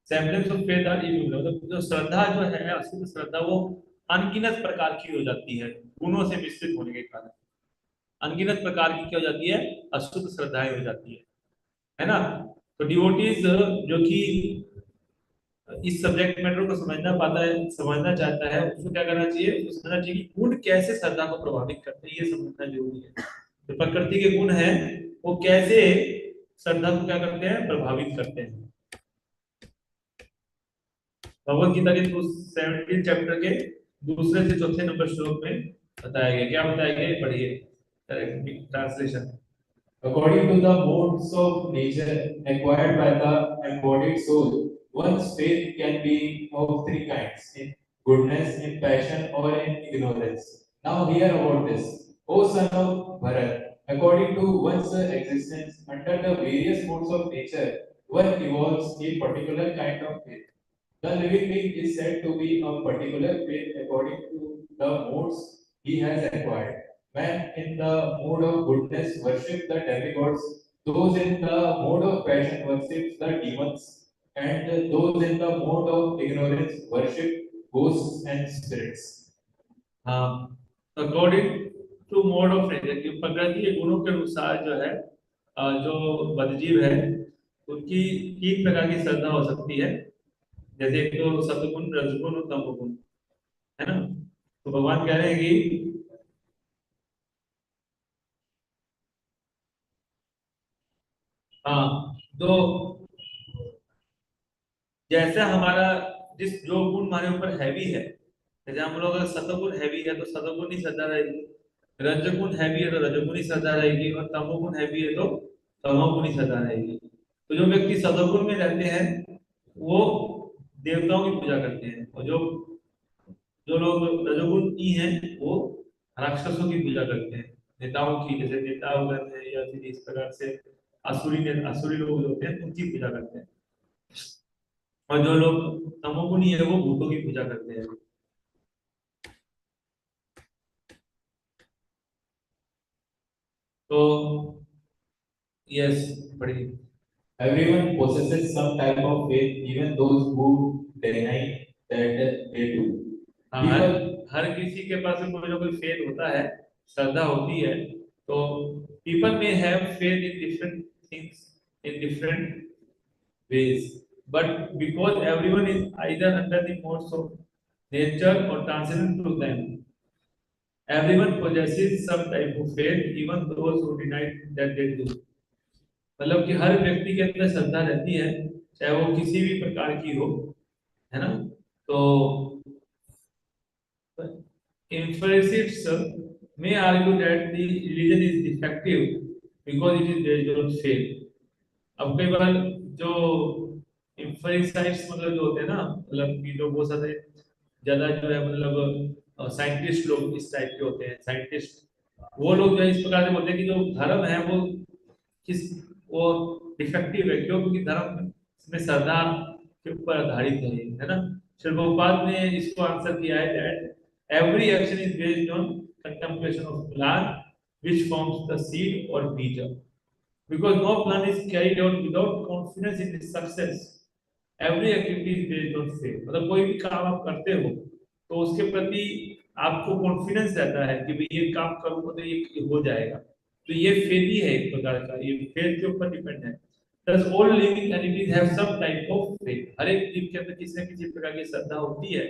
semblance of faith are innumerable। मतलब जो श्रद्धा जो है अशुद्ध श्रद्धा वो अनगिनत प्रकार की हो जाती है, गुणों से मिश्रित होने के कारण अनगिनत प्रकार की क्या हो जाती है, अशुद्ध श्रद्धाएं हो जाती है ना। तो डिवोटीज जो कि इस सब्जेक्ट मैटर को समझना चाहता है उसको क्या करना चाहिए, उसको समझना चाहिए कि गुण कैसे श्रद्धा को प्रभावित करते हैं, ये समझना जरूरी है। तो प्रकृति के गुण हैं वो कैसे श्रद्धा को क्या करते हैं, प्रभावित करते हैं। भगवत गीता के 17 चैप्टर के दूसरे से चौथे नंबर श्लोक में बताया गया, क्या बताया गया, पढ़िए translation. According to the modes of nature acquired by the embodied soul, one's faith can be of three kinds: in goodness, in passion, or in ignorance. Now hear about this, O son of Bharat. According to one's existence under the various modes of nature, one evolves a particular kind of faith. The living being is said to be a particular faith according to the modes he has acquired. Men in the mode of goodness worship the demigods, those in the mode of passion worship the demons, and those in the mode of ignorance worship ghosts and spirits. According to mode of nature, कि प्रकृति के गुणों के अनुसार जो है जो बद्धजीव है उनकी तीन प्रकार की श्रद्धा हो सकती है, जैसे एक तो सत्वगुण, रजगुण और तमोगुण। है ना। तो भगवान कह रहे हैं कि हाँ, तो जैसा हमारा जिस जो गुण हमारे ऊपर हैवी है, जैसे हम लोग अगर सतोगुण हैवी है तो सतोगुण ही श्रद्धा रहेगी, रजोगुण हैवी है तो रजोगुण ही श्रद्धा रहेगी, और तमोगुण हैवी है तो तमोगुण ही श्रद्धा रहेगी। तो जो व्यक्ति सतोगुण में रहते हैं वो देवताओं की पूजा करते हैं, और जो जो लोग रजोगुण की हैं वो राक्षसों की पूजा करते हैं, नेताओं की, जैसे नेता वगैरह है या फिर इस प्रकार से असुरी लोग जो होते हैं उनकी पूजा करते हैं, और जो लोग तमोगुणी है वो भूतों की पूजा करते हैं। तो यस, पढ़िए। Everyone possesses some type of faith, even those who deny that they do. हाँ, हर किसी के पास कोई ना कोई फेथ होता है, श्रद्धा होती है। तो पीपल में have faith in different things in different ways, but because everyone is either under the modes of nature or transcendent to them, everyone possesses some type of faith, even those who deny that they do. मतलब कि हर व्यक्ति के अंदर श्रद्धा रहती है, चाहे वो किसी भी प्रकार की हो, है ना। तो empiricists may argue that the religion is defective because it is based on faith. अब कई बार जो empiricists मतलब जो होते हैं ना, मतलब कि जो बहुत सारे ज्यादा जो है मतलब साइंटिस्ट लोग इस टाइप के होते हैं, साइंटिस्ट वो लोग जो है इस प्रकार से बोलते हैं कि जो धर्म है वो किस वो डिफेक्टिव है, क्यों? क्योंकि धर्म में श्रद्धा के ऊपर आधारित है ना। श्री प्रभुपाद ने इसको आंसर किया है that every action is based on contemplation of plan which forms the seed और बीज, because no plan is carried out without confidence in its success, every activity is based on faith. मतलब कोई भी काम आप करते हो तो उसके प्रति आपको कॉन्फिडेंस रहता है कि भाई ये काम करूंगा तो ये हो जाएगा, तो ये फेथ ही है एक प्रकार का, ये फेथ के ऊपर डिपेंड है। Thus all living entities have some type of faith. हर एक जीव के अंदर किसी न किसी प्रकार की श्रद्धा होती है।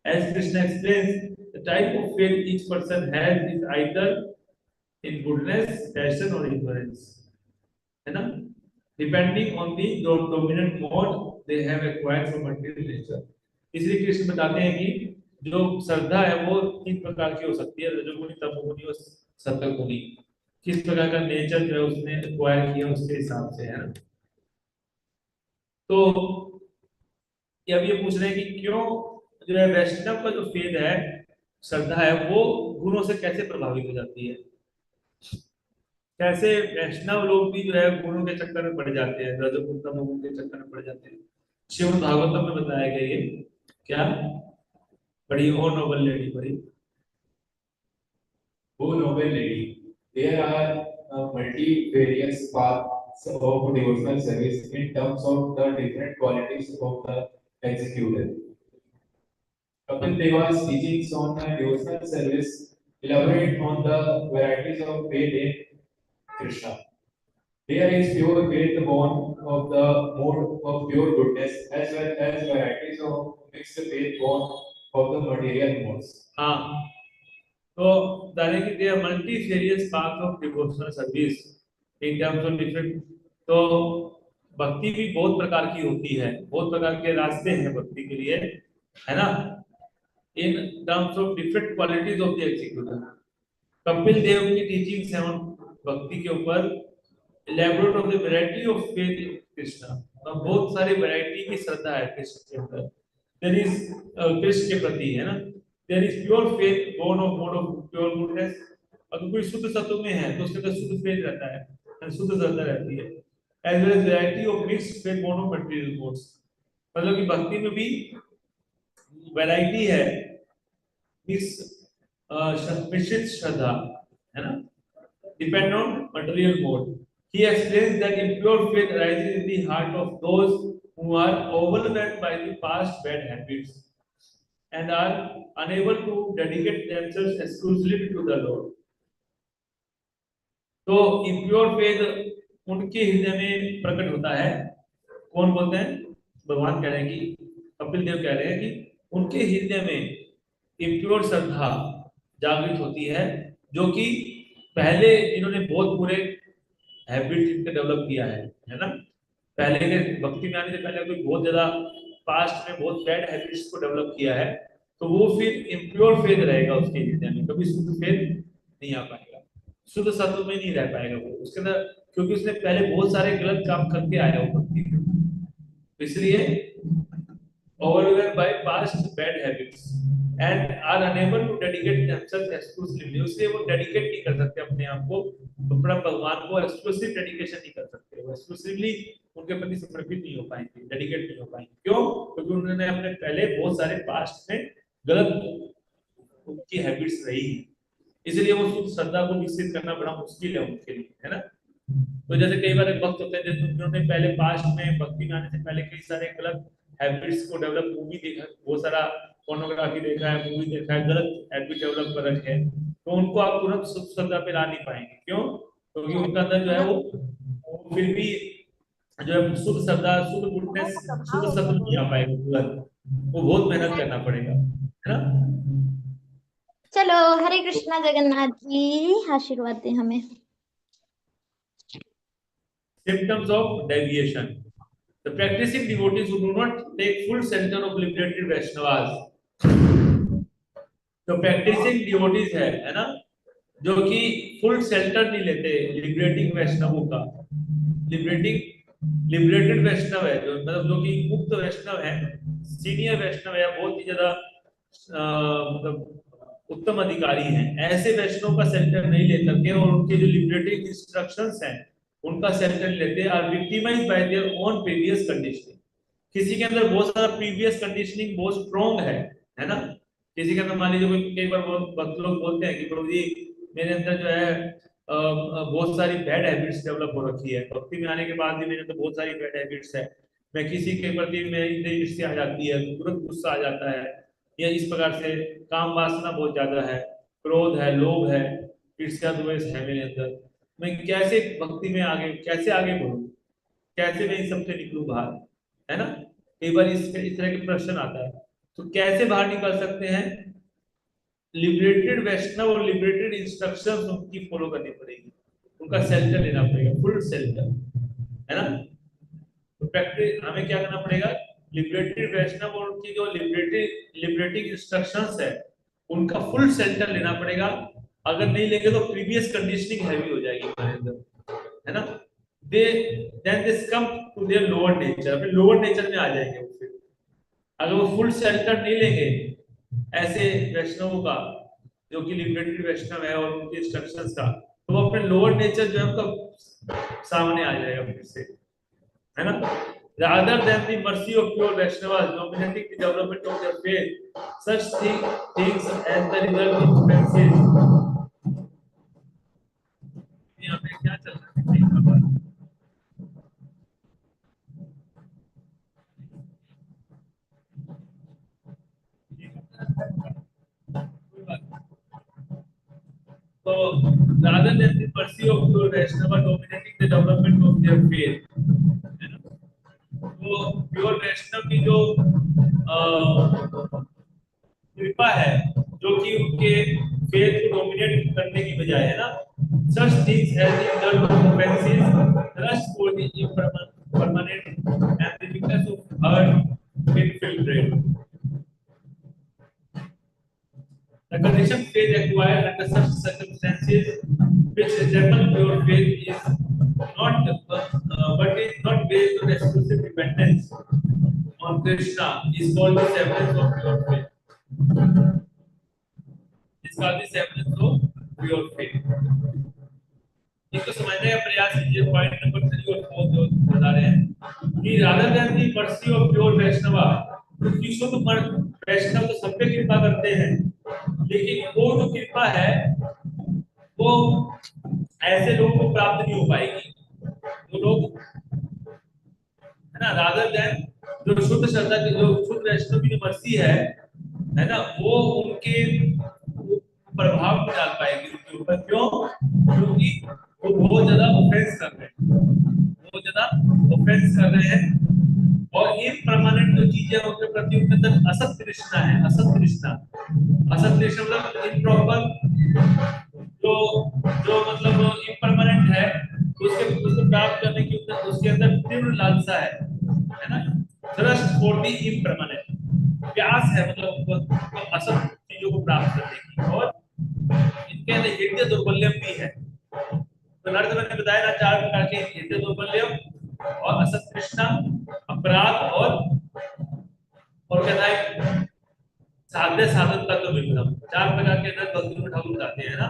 As Krishna explains, the type of faith each person has is either in goodness, passion or ignorance, है ना, depending on the dominant mode they have acquired from material nature. इसलिए कृष्ण बताते हैं कि जो श्रद्धा है वो तीन प्रकार की हो सकती है, रजोगुणी, तमोगुणी और सत्वगुणी। किस प्रकार का नेचर जो है उसने एक्वायर किया उसके हिसाब से, है ना। तो अब ये पूछ रहे हैं कि क्यों जो है वैष्णव का जो फेद है, श्रद्धा है, वो गुणों से कैसे प्रभावित हो जाती है, कैसे वैष्णव लोग भी जो है गुणों के चक्कर में पड़ जाते हैं, रजोगुण तमोगुण के चक्कर में पड़ जाते हैं। श्रीमद् भागवतम में बताया गया ये क्या, बड़ी ओ नोबल लेडी, बड़ी O noble lady, there are multivarious paths of devotional service in terms of the different qualities of the executor. Kapil Deva's teachings on devotional service elaborate on the varieties of faith in Krishna. There is pure faith born of the mode of pure goodness, as well as varieties of mixed faith born of the material modes. हाँ, तो दाने की there multifarious path of devotional service in terms of different. तो भक्ति भी बहुत प्रकार की होती है, बहुत प्रकार के रास्ते हैं भक्ति के लिए, है ना, in terms of different qualities of the executor. Kapil Dev की टीचिंग्स हैं भक्ति के ऊपर, elaborate of the variety of faith in Krishna, तो बहुत सारी वैरायटी की श्रद्धा है कृष्ण के अंदर, देयर इज कृष्ण के प्रति, है ना। There is pure faith born of mode of pure goodness. अगर कोई शुद्ध सत्व में है तो उसके अंदर शुद्ध फेथ रहता है, शुद्ध श्रद्धा रहती है। As well as variety of mixed faith born of material modes. मतलब कि भक्ति में भी वैरायटी है, मिश्रित श्रद्धा, है ना, depend on material mode. He explains that impure faith arises in the heart of those who are overwhelmed by the past bad habits and are unable to dedicate themselves exclusively to the Lord. तो impure faith उनके हृदय में प्रकट होता है, कौन बोलते हैं? भगवान कह रहे हैं कि कपिल देव कह रहे हैं कि उनके हृदय में इम्प्योर श्रद्धा जागृत होती है, जो कि पहले इन्होंने बहुत बुरे हैबिट डेवलप किया है ना। पहले के भक्ति में आने से पहले कोई बहुत ज्यादा पास्ट में बहुत बैड हैबिट्स को डेवलप किया है, तो वो फिर इम्प्योर फेथ रहेगा उसके हृदय में, कभी शुद्ध फेथ नहीं आ पाएगा, शुद्ध सत्व में नहीं रह पाएगा वो उसके अंदर, क्योंकि उसने पहले बहुत सारे गलत काम करके आया वो भक्ति में, इसलिए overwhelmed by past bad habits and are unable to dedicate themselves exclusively, उसलिए वो डेडिकेट नहीं कर सकते अपने आप को, अपना भगवान को एक्सक्लूसिव डेडिकेशन नहीं कर सकते, वो एक्सक्लूसिवली उनके प्रति समर्पित नहीं हो पाएंगे, डेडिकेट नहीं हो पाएंगे। क्यों? क्योंकि उन्होंने अपने पहले बहुत सारे पास्ट में गलत उनकी हैबिट्स रही है, इसलिए वो शुद्ध श्रद्धा को विकसित करना बड़ा मुश्किल है उनके लिए, है ना। तो जैसे कई बार भक्त होते हैं जैसे उन्होंने पहले पास्ट में भक्ति में आने से पहले कई सारे गलत हैबिट्स को डेवलप, मूवी देखा, बहुत सारा पोर्नोग्राफी देखा है, मूवी देखा है, गलत हैबिट डेवलप कर रखे हैं, तो उनको आप तुरंत शुद्ध श्रद्धा पे ला नहीं पाएंगे। क्यों? क्योंकि उनका अंदर जो है वो फिर भी जो है शुद्ध श्रद्धा, शुद्ध गुडनेस, शुद्ध सत्व नहीं आ पाएगा तुरंत, वो बहुत मेहनत करना पड़ेगा, है ना। चलो हरे कृष्णा जगन्नाथ जी, आशीर्वाद दें हमें। Symptoms of deviation: the practicing devotees who do not take full shelter of liberated Vaishnavas, तो practicing devotees है ना, जो कि फुल शेल्टर नहीं लेते लिबरेटिंग वैष्णवों का, लिबरेटेड वैष्णव है जो मतलब जो कि मुक्त वैष्णव है, सीनियर वैष्णव है, बहुत ही ज्यादा मतलब उत्तम अधिकारी हैं, ऐसे वैष्णव का शेल्टर नहीं ले करके और उनके जो लिबरेटिंग इंस्ट्रक्शंस हैं उनका शेल्टर लेते हैं, are victimized by their own previous conditioning. किसी के अंदर बहुत सारा प्रीवियस कंडीशनिंग बहुत स्ट्रॉन्ग है ना। किसी के अंदर मान लीजिए कई बार बहुत लोग बोलते हैं कि प्रभु जी मेरे अंदर जो है बहुत सारी बैड हैबिट्स डेवलप हो रखी है, भक्ति में आने के बाद भी मेरे अंदर बहुत सारी बैड हैबिट्स है, मैं किसी के प्रति मेरी ईर्ष्या आ जाती है, तुरंत गुस्सा आ जाता है, या इस प्रकार से काम वासना बहुत ज्यादा है, क्रोध है, लोभ है, ईर्ष्या द्वेष है मेरे अंदर, मैं कैसे भक्ति में आगे कैसे आगे बढ़ूं, कैसे मैं इन सबसे निकलूं बाहर, है ना। कई बार इस तरह के प्रश्न आता है, तो कैसे बाहर निकल सकते हैं? लिबरेटेड वैष्णव और लिबरेटेड इंस्ट्रक्शंस उनकी फॉलो करनी पड़ेगी, उनका शेल्टर लेना पड़ेगा, फुल शेल्टर, है ना। तो प्रैक्टिस हमें क्या करना पड़ेगा? लिबरेटेड वैष्णव और उनकी जो लिबरेटिंग इंस्ट्रक्शंस है उनका फुल शेल्टर लेना पड़ेगा, अगर नहीं लेंगे तो प्रीवियस कंडीशनिंग हैवी हो जाएगी हमारे अंदर, है ना। then this come to their lower nature, फिर लोअर नेचर में आ जाएंगे वो फिर, अगर वो फुल शेल्टर नहीं लेंगे ऐसे वैष्णवों का जो कि लिबरेटेड वैष्णव है और उनके इंस्ट्रक्शंस का, तो वो अपने लोअर नेचर जो है उनका सामने आ जाएगा फिर से, है ना। rather than the mercy of pure Vaishnavas dominating the development of their faith, such things as the result of offenses, यहाँ पे क्या चल रहा है? So rather than the mercy of pure Vaishnava dominating the development of their faith, है ना, तो pure वैष्णव की जो कृपा है जो कि उनके फेथ को डोमिनेट करने की बजाय, है ना, such things as the result of offenses, thrust for the impermanent and the weakness of heart infiltrate. The condition faith acquired under such circumstances, which resemble pure faith, is not but is not based on exclusive dependence on Krishna, is called the semblance of pure faith. Is called the semblance of pure faith. इसको समझने का प्रयास कीजिए। Point number 3 और 4 जो बता रहे हैं कि rather than the mercy of pure Vaishnava, क्योंकि शुद्ध वैष्णव तो सब पे कृपा करते हैं, लेकिन वो जो कृपा है वो ऐसे लोगों को प्राप्त नहीं हो पाएगी, वो लोग, है ना, रादर देन जो शुद्ध श्रद्धा की जो शुद्ध वैष्णव की जो मर्सी है ना, वो उनके प्रभाव नहीं डाल पाएगी उनके ऊपर। क्यों? क्योंकि वो बहुत ज्यादा ऑफेंस कर रहे हैं, और इन परमानेंट जो चीजें उनके प्रति उनके अंदर असत तृष्णा है, असत तृष्णा असत तृष्णा मतलब इम्प्रॉपर, जो जो मतलब इम्परमानेंट है, उसको प्राप्त करने की उसके अंदर तीव्र लालसा है ना। थ्रस्ट फॉर द इम्परमानेंट, प्यास है मतलब असत चीजों को प्राप्त करने की। और इनके अंदर हृदय दौर्बल्यम भी है। तो नर्स मैंने बताया ना 4 प्रकार के हृदय दौर्बल्यम और असत तृष्णा, अपराध और क्या था साध्य साधन तत्व विक्रम, 4 प्रकार के अंदर भक्ति में ठाकुर बताते हैं ना।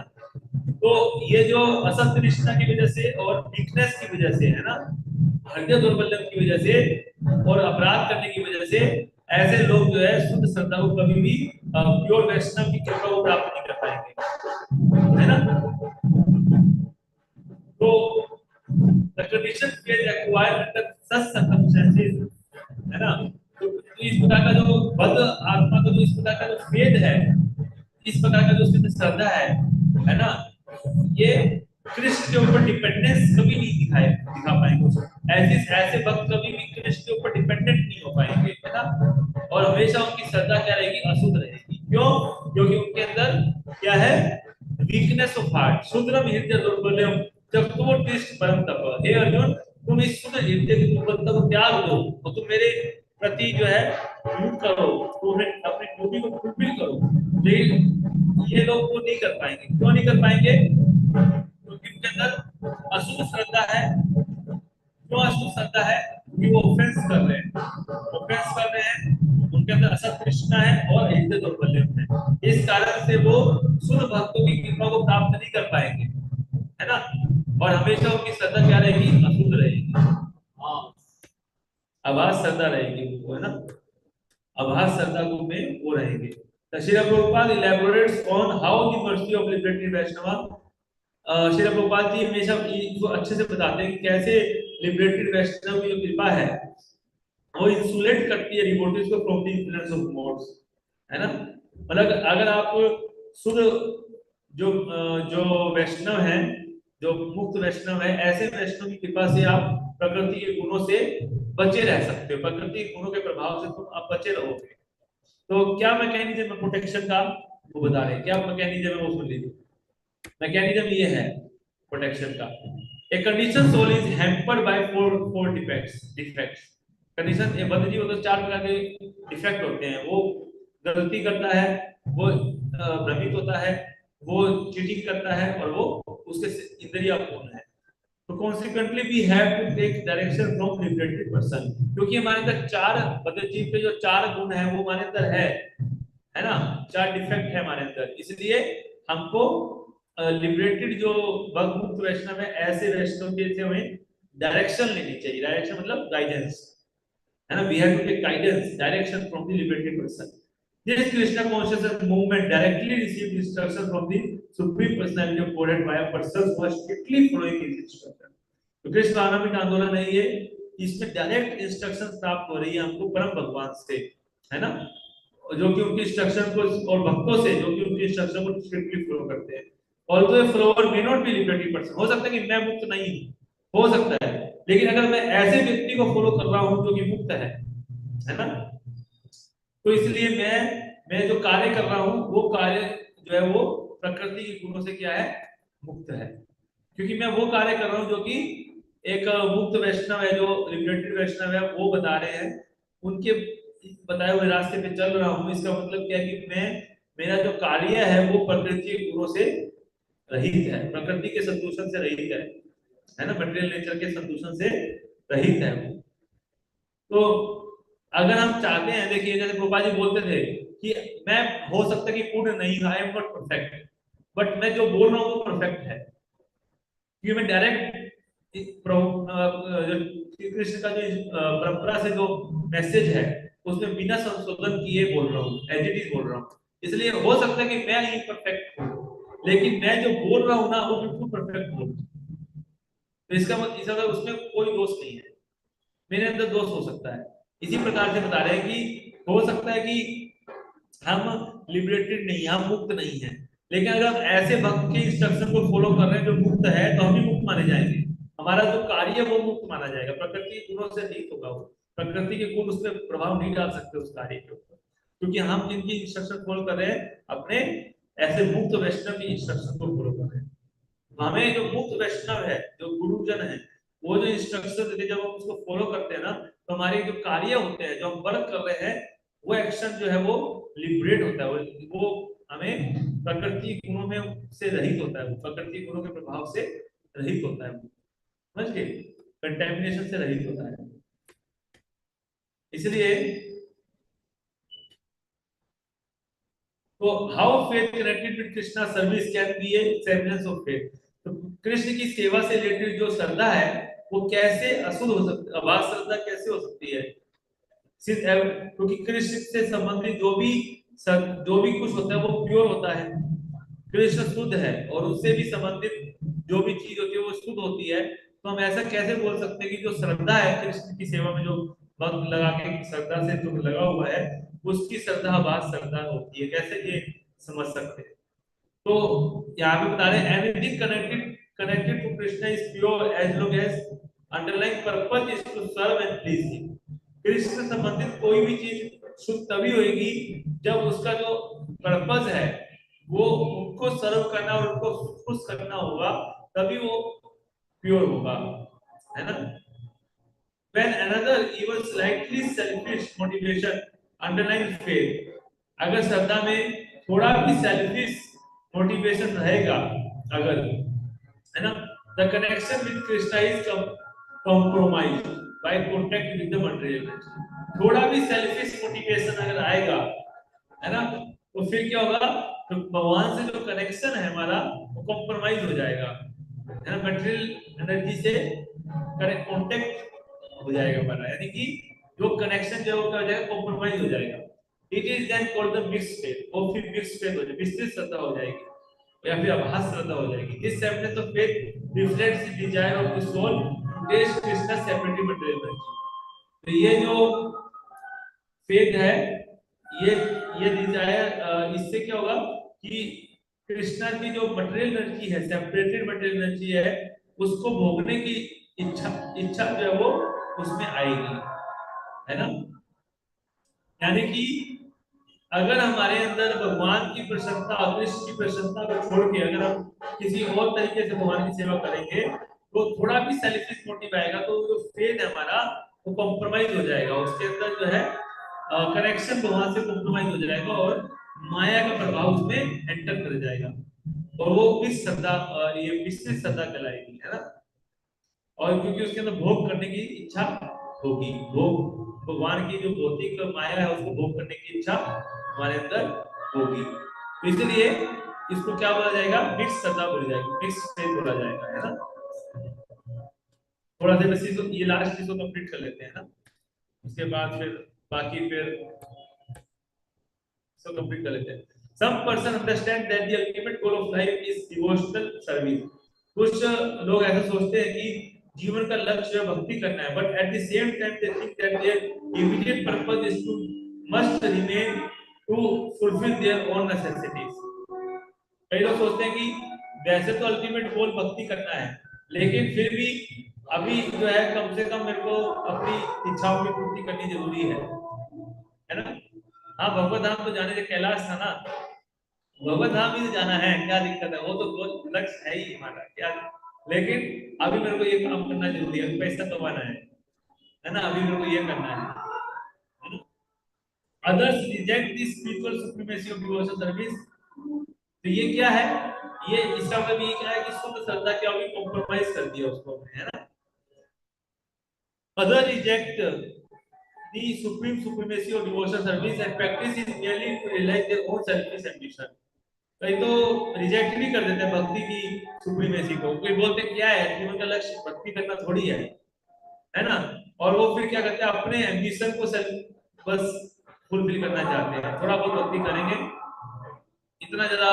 तो ये जो असत तृष्णा की वजह से और वीकनेस की वजह से है ना, हृदय दौर्बल्यम की वजह से और अपराध करने की वजह से ऐसे लोग जो है शुद्ध श्रद्धा को कभी भी प्योर वैष्णव की कृपा को प्राप्त नहीं कर पाएंगे, है ना। तो the conditions get acquired under such circumstances, है ना। तो इस प्रकार का जो बद आत्मा का जो इस प्रकार का जो भेद है, इस प्रकार का जो उसके अंदर श्रद्धा है ना, ये कृष्ण के ऊपर डिपेंडेंस कभी नहीं दिखा पाएंगे। ऐसे भक्त कभी भी कृष्ण के ऊपर डिपेंडेंट नहीं हो पाएंगे, है ना। और हमेशा उनकी श्रद्धा क्या रहेगी, अशुद्ध रहेगी। क्यों? क्योंकि उनके अंदर क्या है, वीकनेस ऑफ हार्ट, शुद्रम हृदय दौर्बल्यम जगतोत्कृष्ट परम तप। हे अर्जुन, तुम इस शुद्ध हृदय की दुर्बलता को त्याग दो और तुम मेरे प्रति जो है यूज करो, तुम अपनी ड्यूटी को फुलफिल करो। लेकिन ये लोग वो नहीं कर पाएंगे। क्यों नहीं कर पाएंगे? क्योंकि उनके अंदर अशुद्ध श्रद्धा है। क्यों अशुद्ध श्रद्धा है? कि वो ऑफेंस कर रहे हैं, उनके अंदर असत तृष्णा है और हृदय दौर्बल्यम है। इस कारण से वो शुद्ध भक्तों की कृपा को प्राप्त नहीं कर पाएंगे, है ना। और हमेशा उनकी श्रद्धा क्या रहेगी, अशुद्ध रहेगी, अभास श्रद्धा रहेगी वो, है ना। अभास श्रद्धा को में वो रहेंगे। Srila Prabhupada elaborates on how the mercy of liberated Vaishnava, Srila Prabhupada ji हमेशा इसको अच्छे से बताते हैं कि कैसे लिबरेटेड वैष्णव की जो कृपा है वो इंसुलेट करती है डिवोटीज को from the influence of modes, है ना। मतलब अगर आप शुद्ध जो वैष्णव है, जो मुक्त वैष्णव है, ऐसे वैष्णव की कृपा से आप प्रकृति के गुणों से बचे रह सकते हो। प्रकृति के गुणों के प्रभाव से तुम आप बचे रहोगे। तो क्या मैकेनिज्म है प्रोटेक्शन का, वो बता रहे हैं। क्या मैकेनिज्म है वो सुन लीजिए। मैकेनिज्म ये है प्रोटेक्शन का। A conditioned soul is hampered by four defects। Condition ये बंद जी वो तो 4 प्रकार के डिफेक्ट होते हैं। वो गलती करता है, वो भ्रमित होता है, वो चीटिंग करता है और वो उसके इंद्रियां पूर्ण है। तो consequently we have to take direction from liberated person, क्योंकि हमारे अंदर 4 बद्ध जीव के जो 4 गुण है वो हमारे अंदर है ना, 4 डिफेक्ट है हमारे अंदर। इसलिए हमको लिबरेटेड जो भक्त वैष्णव है, ऐसे वैष्णव के से हमें डायरेक्शन लेनी चाहिए। डायरेक्शन मतलब गाइडेंस, है ना। We have to take guidance, direction from the liberated person. This Krishna consciousness movement directly received instruction from the Supreme Personality of Godhead by a person who was strictly following his instruction। तो कृष्ण आनंद आंदोलन है ये, इसमें direct instructions प्राप्त हो रही है हमको परम भगवान से, है ना, जो कि उनकी इंस्ट्रक्शन को और भक्तों से जो कि उनकी इंस्ट्रक्शन को स्ट्रिक्टली फॉलो करते हैं। Although a follower may not be liberated person, हो सकता है कि मैं मुक्त नहीं हूँ, हो सकता है, लेकिन अगर मैं ऐसे व्यक्ति को फॉलो कर रहा हूँ जो कि मुक्त है ना, तो इसलिए मैं जो कार्य कर रहा हूँ वो कार्य जो है वो प्रकृति के गुणों से क्या है, मुक्त है। क्योंकि मैं वो कार्य कर रहा हूँ जो कि एक मुक्त वैष्णव है, जो लिबरेटेड वैष्णव है, वो बता रहे हैं, उनके बताए हुए रास्ते पे चल रहा हूँ। इसका मतलब क्या है कि मेरा जो कार्य है वो प्रकृति के गुणों से रहित है, प्रकृति के संतुषण से रहित है ना, मटेरियल नेचर के संतुषण से रहित है वो। तो अगर हम चाहते हैं, देखिए जैसे गोपाल जी बोलते थे कि मैं हो सकता है कि पूर्ण नहीं हूं, I am not perfect, but मैं जो बोल रहा हूँ वो परफेक्ट है, क्योंकि मैं डायरेक्ट कृष्ण का जो परंपरा से जो मैसेज है उसमें बिना संशोधन किए बोल रहा हूँ, एज इट इज बोल रहा हूँ। इसलिए हो सकता है कि मैं ही परफेक्ट हूँ, लेकिन मैं जो बोल रहा हूँ ना वो बिल्कुल परफेक्ट हूँ। तो इसका मतलब उसमें कोई दोष नहीं है, मेरे अंदर दोष हो सकता है। इसी प्रकार से बता रहे हैं कि हो सकता है कि हम लिबरेटेड नहीं, हम मुक्त नहीं है, लेकिन अगर हम ऐसे भक्त के इंस्ट्रक्शन को फॉलो कर रहे हैं जो मुक्त है, तो हम भी मुक्त माने जाएंगे। हमारा जो कार्य है वो मुक्त माना जाएगा, प्रकृति के गुणों से नहीं होगा, वो प्रकृति के गुण उस पर प्रभाव नहीं डाल सकते उस कार्य के ऊपर। क्योंकि हम जिनकी इंस्ट्रक्शन फॉलो कर रहे हैं अपने ऐसे मुक्त वैष्णव की इंस्ट्रक्शन को फॉलो कर रहे हैं। हमें जो मुक्त वैष्णव है, जो गुरुजन है, वो जो इंस्ट्रक्शन देते हैं, जब हम उसको फॉलो करते हैं ना, तो हमारे जो कार्य होते हैं, जो हम वर्क कर रहे हैं, वो एक्शन जो है वो लिबरेट होता है, वो हमें प्रकृति गुणों में से रहित होता है, वो प्रकृति गुणों के प्रभाव से रहित होता है, समझ गए, कंटेमिनेशन से रहित होता है। इसलिए तो how faith connected with Krishna service can be a sevenness of faith. तो कृष्ण की सेवा से रिलेटेड जो श्रद्धा है वो कैसे अशुद्ध हो सकती है, अबाध श्रद्धा कैसे हो सकती है, क्योंकि कृष्ण से संबंधित जो भी कुछ होता है वो प्योर होता है, कृष्ण शुद्ध है और उससे भी संबंधित जो भी चीज होती है वो शुद्ध होती है। तो हम ऐसा कैसे बोल सकते हैं कि जो श्रद्धा है कृष्ण की सेवा में, जो वक्त लगा के श्रद्धा से जो लगा हुआ है, उसकी श्रद्धा अबाध श्रद्धा होती है, कैसे ये समझ सकते हैं। तो यहाँ पे बता रहे हैं everything connected to Krishna is pure as long as underlying purpose is to serve and please him. Krishna से संबंधित कोई भी चीज शुद्ध तभी होगी जब उसका जो पर्पस है वो उनको सर्व करना और उनको खुश करना होगा, तभी वो प्योर होगा, है ना। When another even slightly selfish motivation underlying faith, अगर श्रद्धा में थोड़ा भी सेल्फिश मोटिवेशन रहेगा, अगर, है ना, the connection with Krishna is compromised by contact with the material। थोड़ा भी सेल्फिश मोटिवेशन अगर आएगा, है ना, तो फिर क्या होगा, तो भगवान से जो कनेक्शन है हमारा वो कॉम्प्रोमाइज हो जाएगा, है ना, मटेरियल एनर्जी से कॉन्टेक्ट हो जाएगा हमारा, यानी कि जो कनेक्शन जो हो जाएगा कॉम्प्रोमाइज हो जाएगा। It is then called the mixed faith, और फिर मिक्स्ड फेथ हो जाएगी, मिश्रित श्रद्धा हो जाएगी या फिर आभास श्रद्धा हो जाएगी। This separateness of faith reflects the desire of the soul to taste Krishna separately material energy. तो ये जो फेथ है, ये डिजायर, इससे क्या होगा कि कृष्णा की जो मटेरियल एनर्जी है, सेपरेटेड मटेरियल एनर्जी है, उसको भोगने की इच्छा जो है वो उसमें आएगी, है ना। यानी कि अगर हमारे अंदर भगवान की प्रसन्नता, कृष्ण की प्रसन्नता को छोड़ के अगर हम किसी और तरीके से भगवान की सेवा करेंगे, तो थोड़ा भी सेल्फिश मोटिव आएगा, तो जो फेथ है हमारा वो कॉम्प्रोमाइज हो जाएगा, उसके अंदर जो है कनेक्शन भगवान से कॉम्प्रोमाइज हो जाएगा और माया का प्रभाव उसमें एंटर कर जाएगा, और वो विश्व श्रद्धा, ये विश्व श्रद्धा कहलाएगी, है ना। और क्योंकि उसके अंदर भोग करने की इच्छा होगी, भोग भगवान की जो भौतिक माया है उसको भोग करने की इच्छा हमारे अंदर होगी, तो इसलिए इसको क्या बोला जाएगा, मिक्स श्रद्धा बोली जाएगी, मिक्स फेथ बोला जाएगा, है ना। थोड़ा सा बस इसको, ये लास्ट चीज को कंप्लीट कर लेते हैं ना, उसके बाद फिर बाकी फिर सब कंप्लीट कर लेते हैं। Some person understand that the ultimate goal of life is devotional service। कुछ लोग ऐसा सोचते हैं कि जीवन का लक्ष्य भक्ति करना है, but at the same time they think that their immediate purpose is to must remain to fulfill their own necessities। कई लोग सोचते हैं कि वैसे तो अल्टीमेट गोल भक्ति करना है, लेकिन फिर भी अभी जो है कम से कम मेरे को अपनी इच्छाओं की पूर्ति करनी जरूरी है ना। हाँ, भगवत धाम तो जाने से कैलाश था ना, भगवत धाम ही जाना है, क्या दिक्कत है, वो तो लक्ष्य है ही हमारा, क्या, लेकिन अभी मेरे को ये काम करना जरूरी है, पैसा कमाना है ना, अभी मेरे को ये करना है ना। Others reject this spiritual supremacy of devotion service. तो ये क्या है, ये इसका मतलब ये क्या है कि शुद्ध श्रद्धा क्या होगी, कॉम्प्रोमाइज कर दिया उसको, है ना। Other reject the supreme supremacy of devotional service and practice is merely to realize their own selfish ambition। कई तो रिजेक्ट भी कर देते हैं भक्ति की सुप्रीमेसी को, कोई बोलते क्या है जीवन का लक्ष्य भक्ति करना थोड़ी है ना, और वो फिर क्या करते हैं अपने एम्बिशन को बस फुलफिल करना चाहते हैं, थोड़ा बहुत भक्ति करेंगे, इतना ज्यादा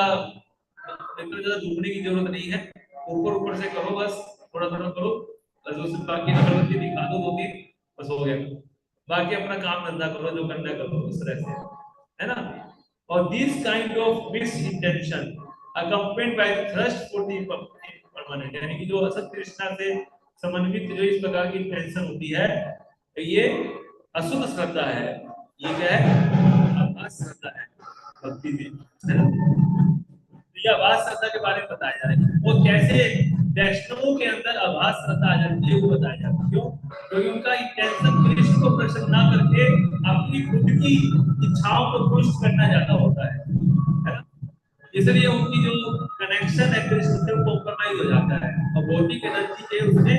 डूबने की जरूरत नहीं है, ऊपर ऊपर से करो, बस थोड़ा थोड़ा करो, बस बाकी अगरबत्ती दिखा दो 2-3, बस हो गया, बाकी अपना काम धंधा करो, जो करना करो, इस तरह से, है ना। और this kind of mixed intention accompanied by the thirst for the permanent, यानी कि जो असत कृष्णा से समन्वित जो इस प्रकार की इंटेंशन होती है, ये अशुद्ध श्रद्धा है, ये क्या है, अभास श्रद्धा है भक्ति में, है ना? तो ये अभास श्रद्धा के बारे में बताया जा रहा है। वो कैसे वैष्णवों के अंदर अभास श्रद्धा आ जाती है वो बताया जाता है। क्यों? क्योंकि उनका इंटेंशन कृष्ण को प्रसन्न ना करके अपनी खुद की इच्छाओं को पुष्ट करना ज्यादा होता है ना? इसलिए उनकी जो कनेक्शन है कृष्ण से वो कॉम्प्रोमाइज हो जाता है और भौतिक एनर्जी के उसमें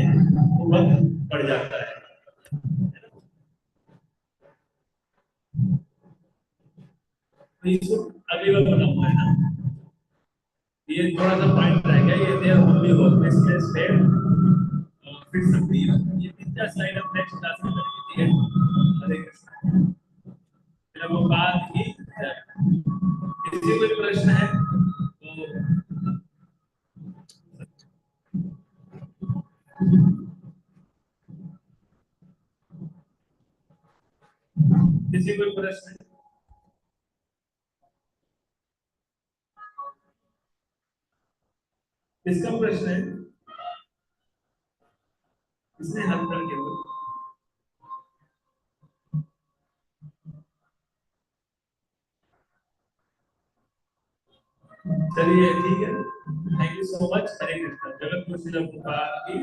वो भंग पड़ जाता है। तो इसको अगली बार बताऊंगा, है ना? ये थोड़ा सा पॉइंट रह गया, ये देयर ओनली होपलेस स्टेट फिर सकती है। ये तीसरा स्लाइड हम नेक्स्ट क्लास में करेंगे, ठीक है? हरे कृष्ण। फिर हम बात की, किसी कोई प्रश्न है तो किसी कोई प्रश्न है? किसका प्रश्न है? किसने हाथ कर दिया? चलिए ठीक है, थैंक यू सो मच। हरे कृष्ण। जगत गुरु श्री प्रभुपाद की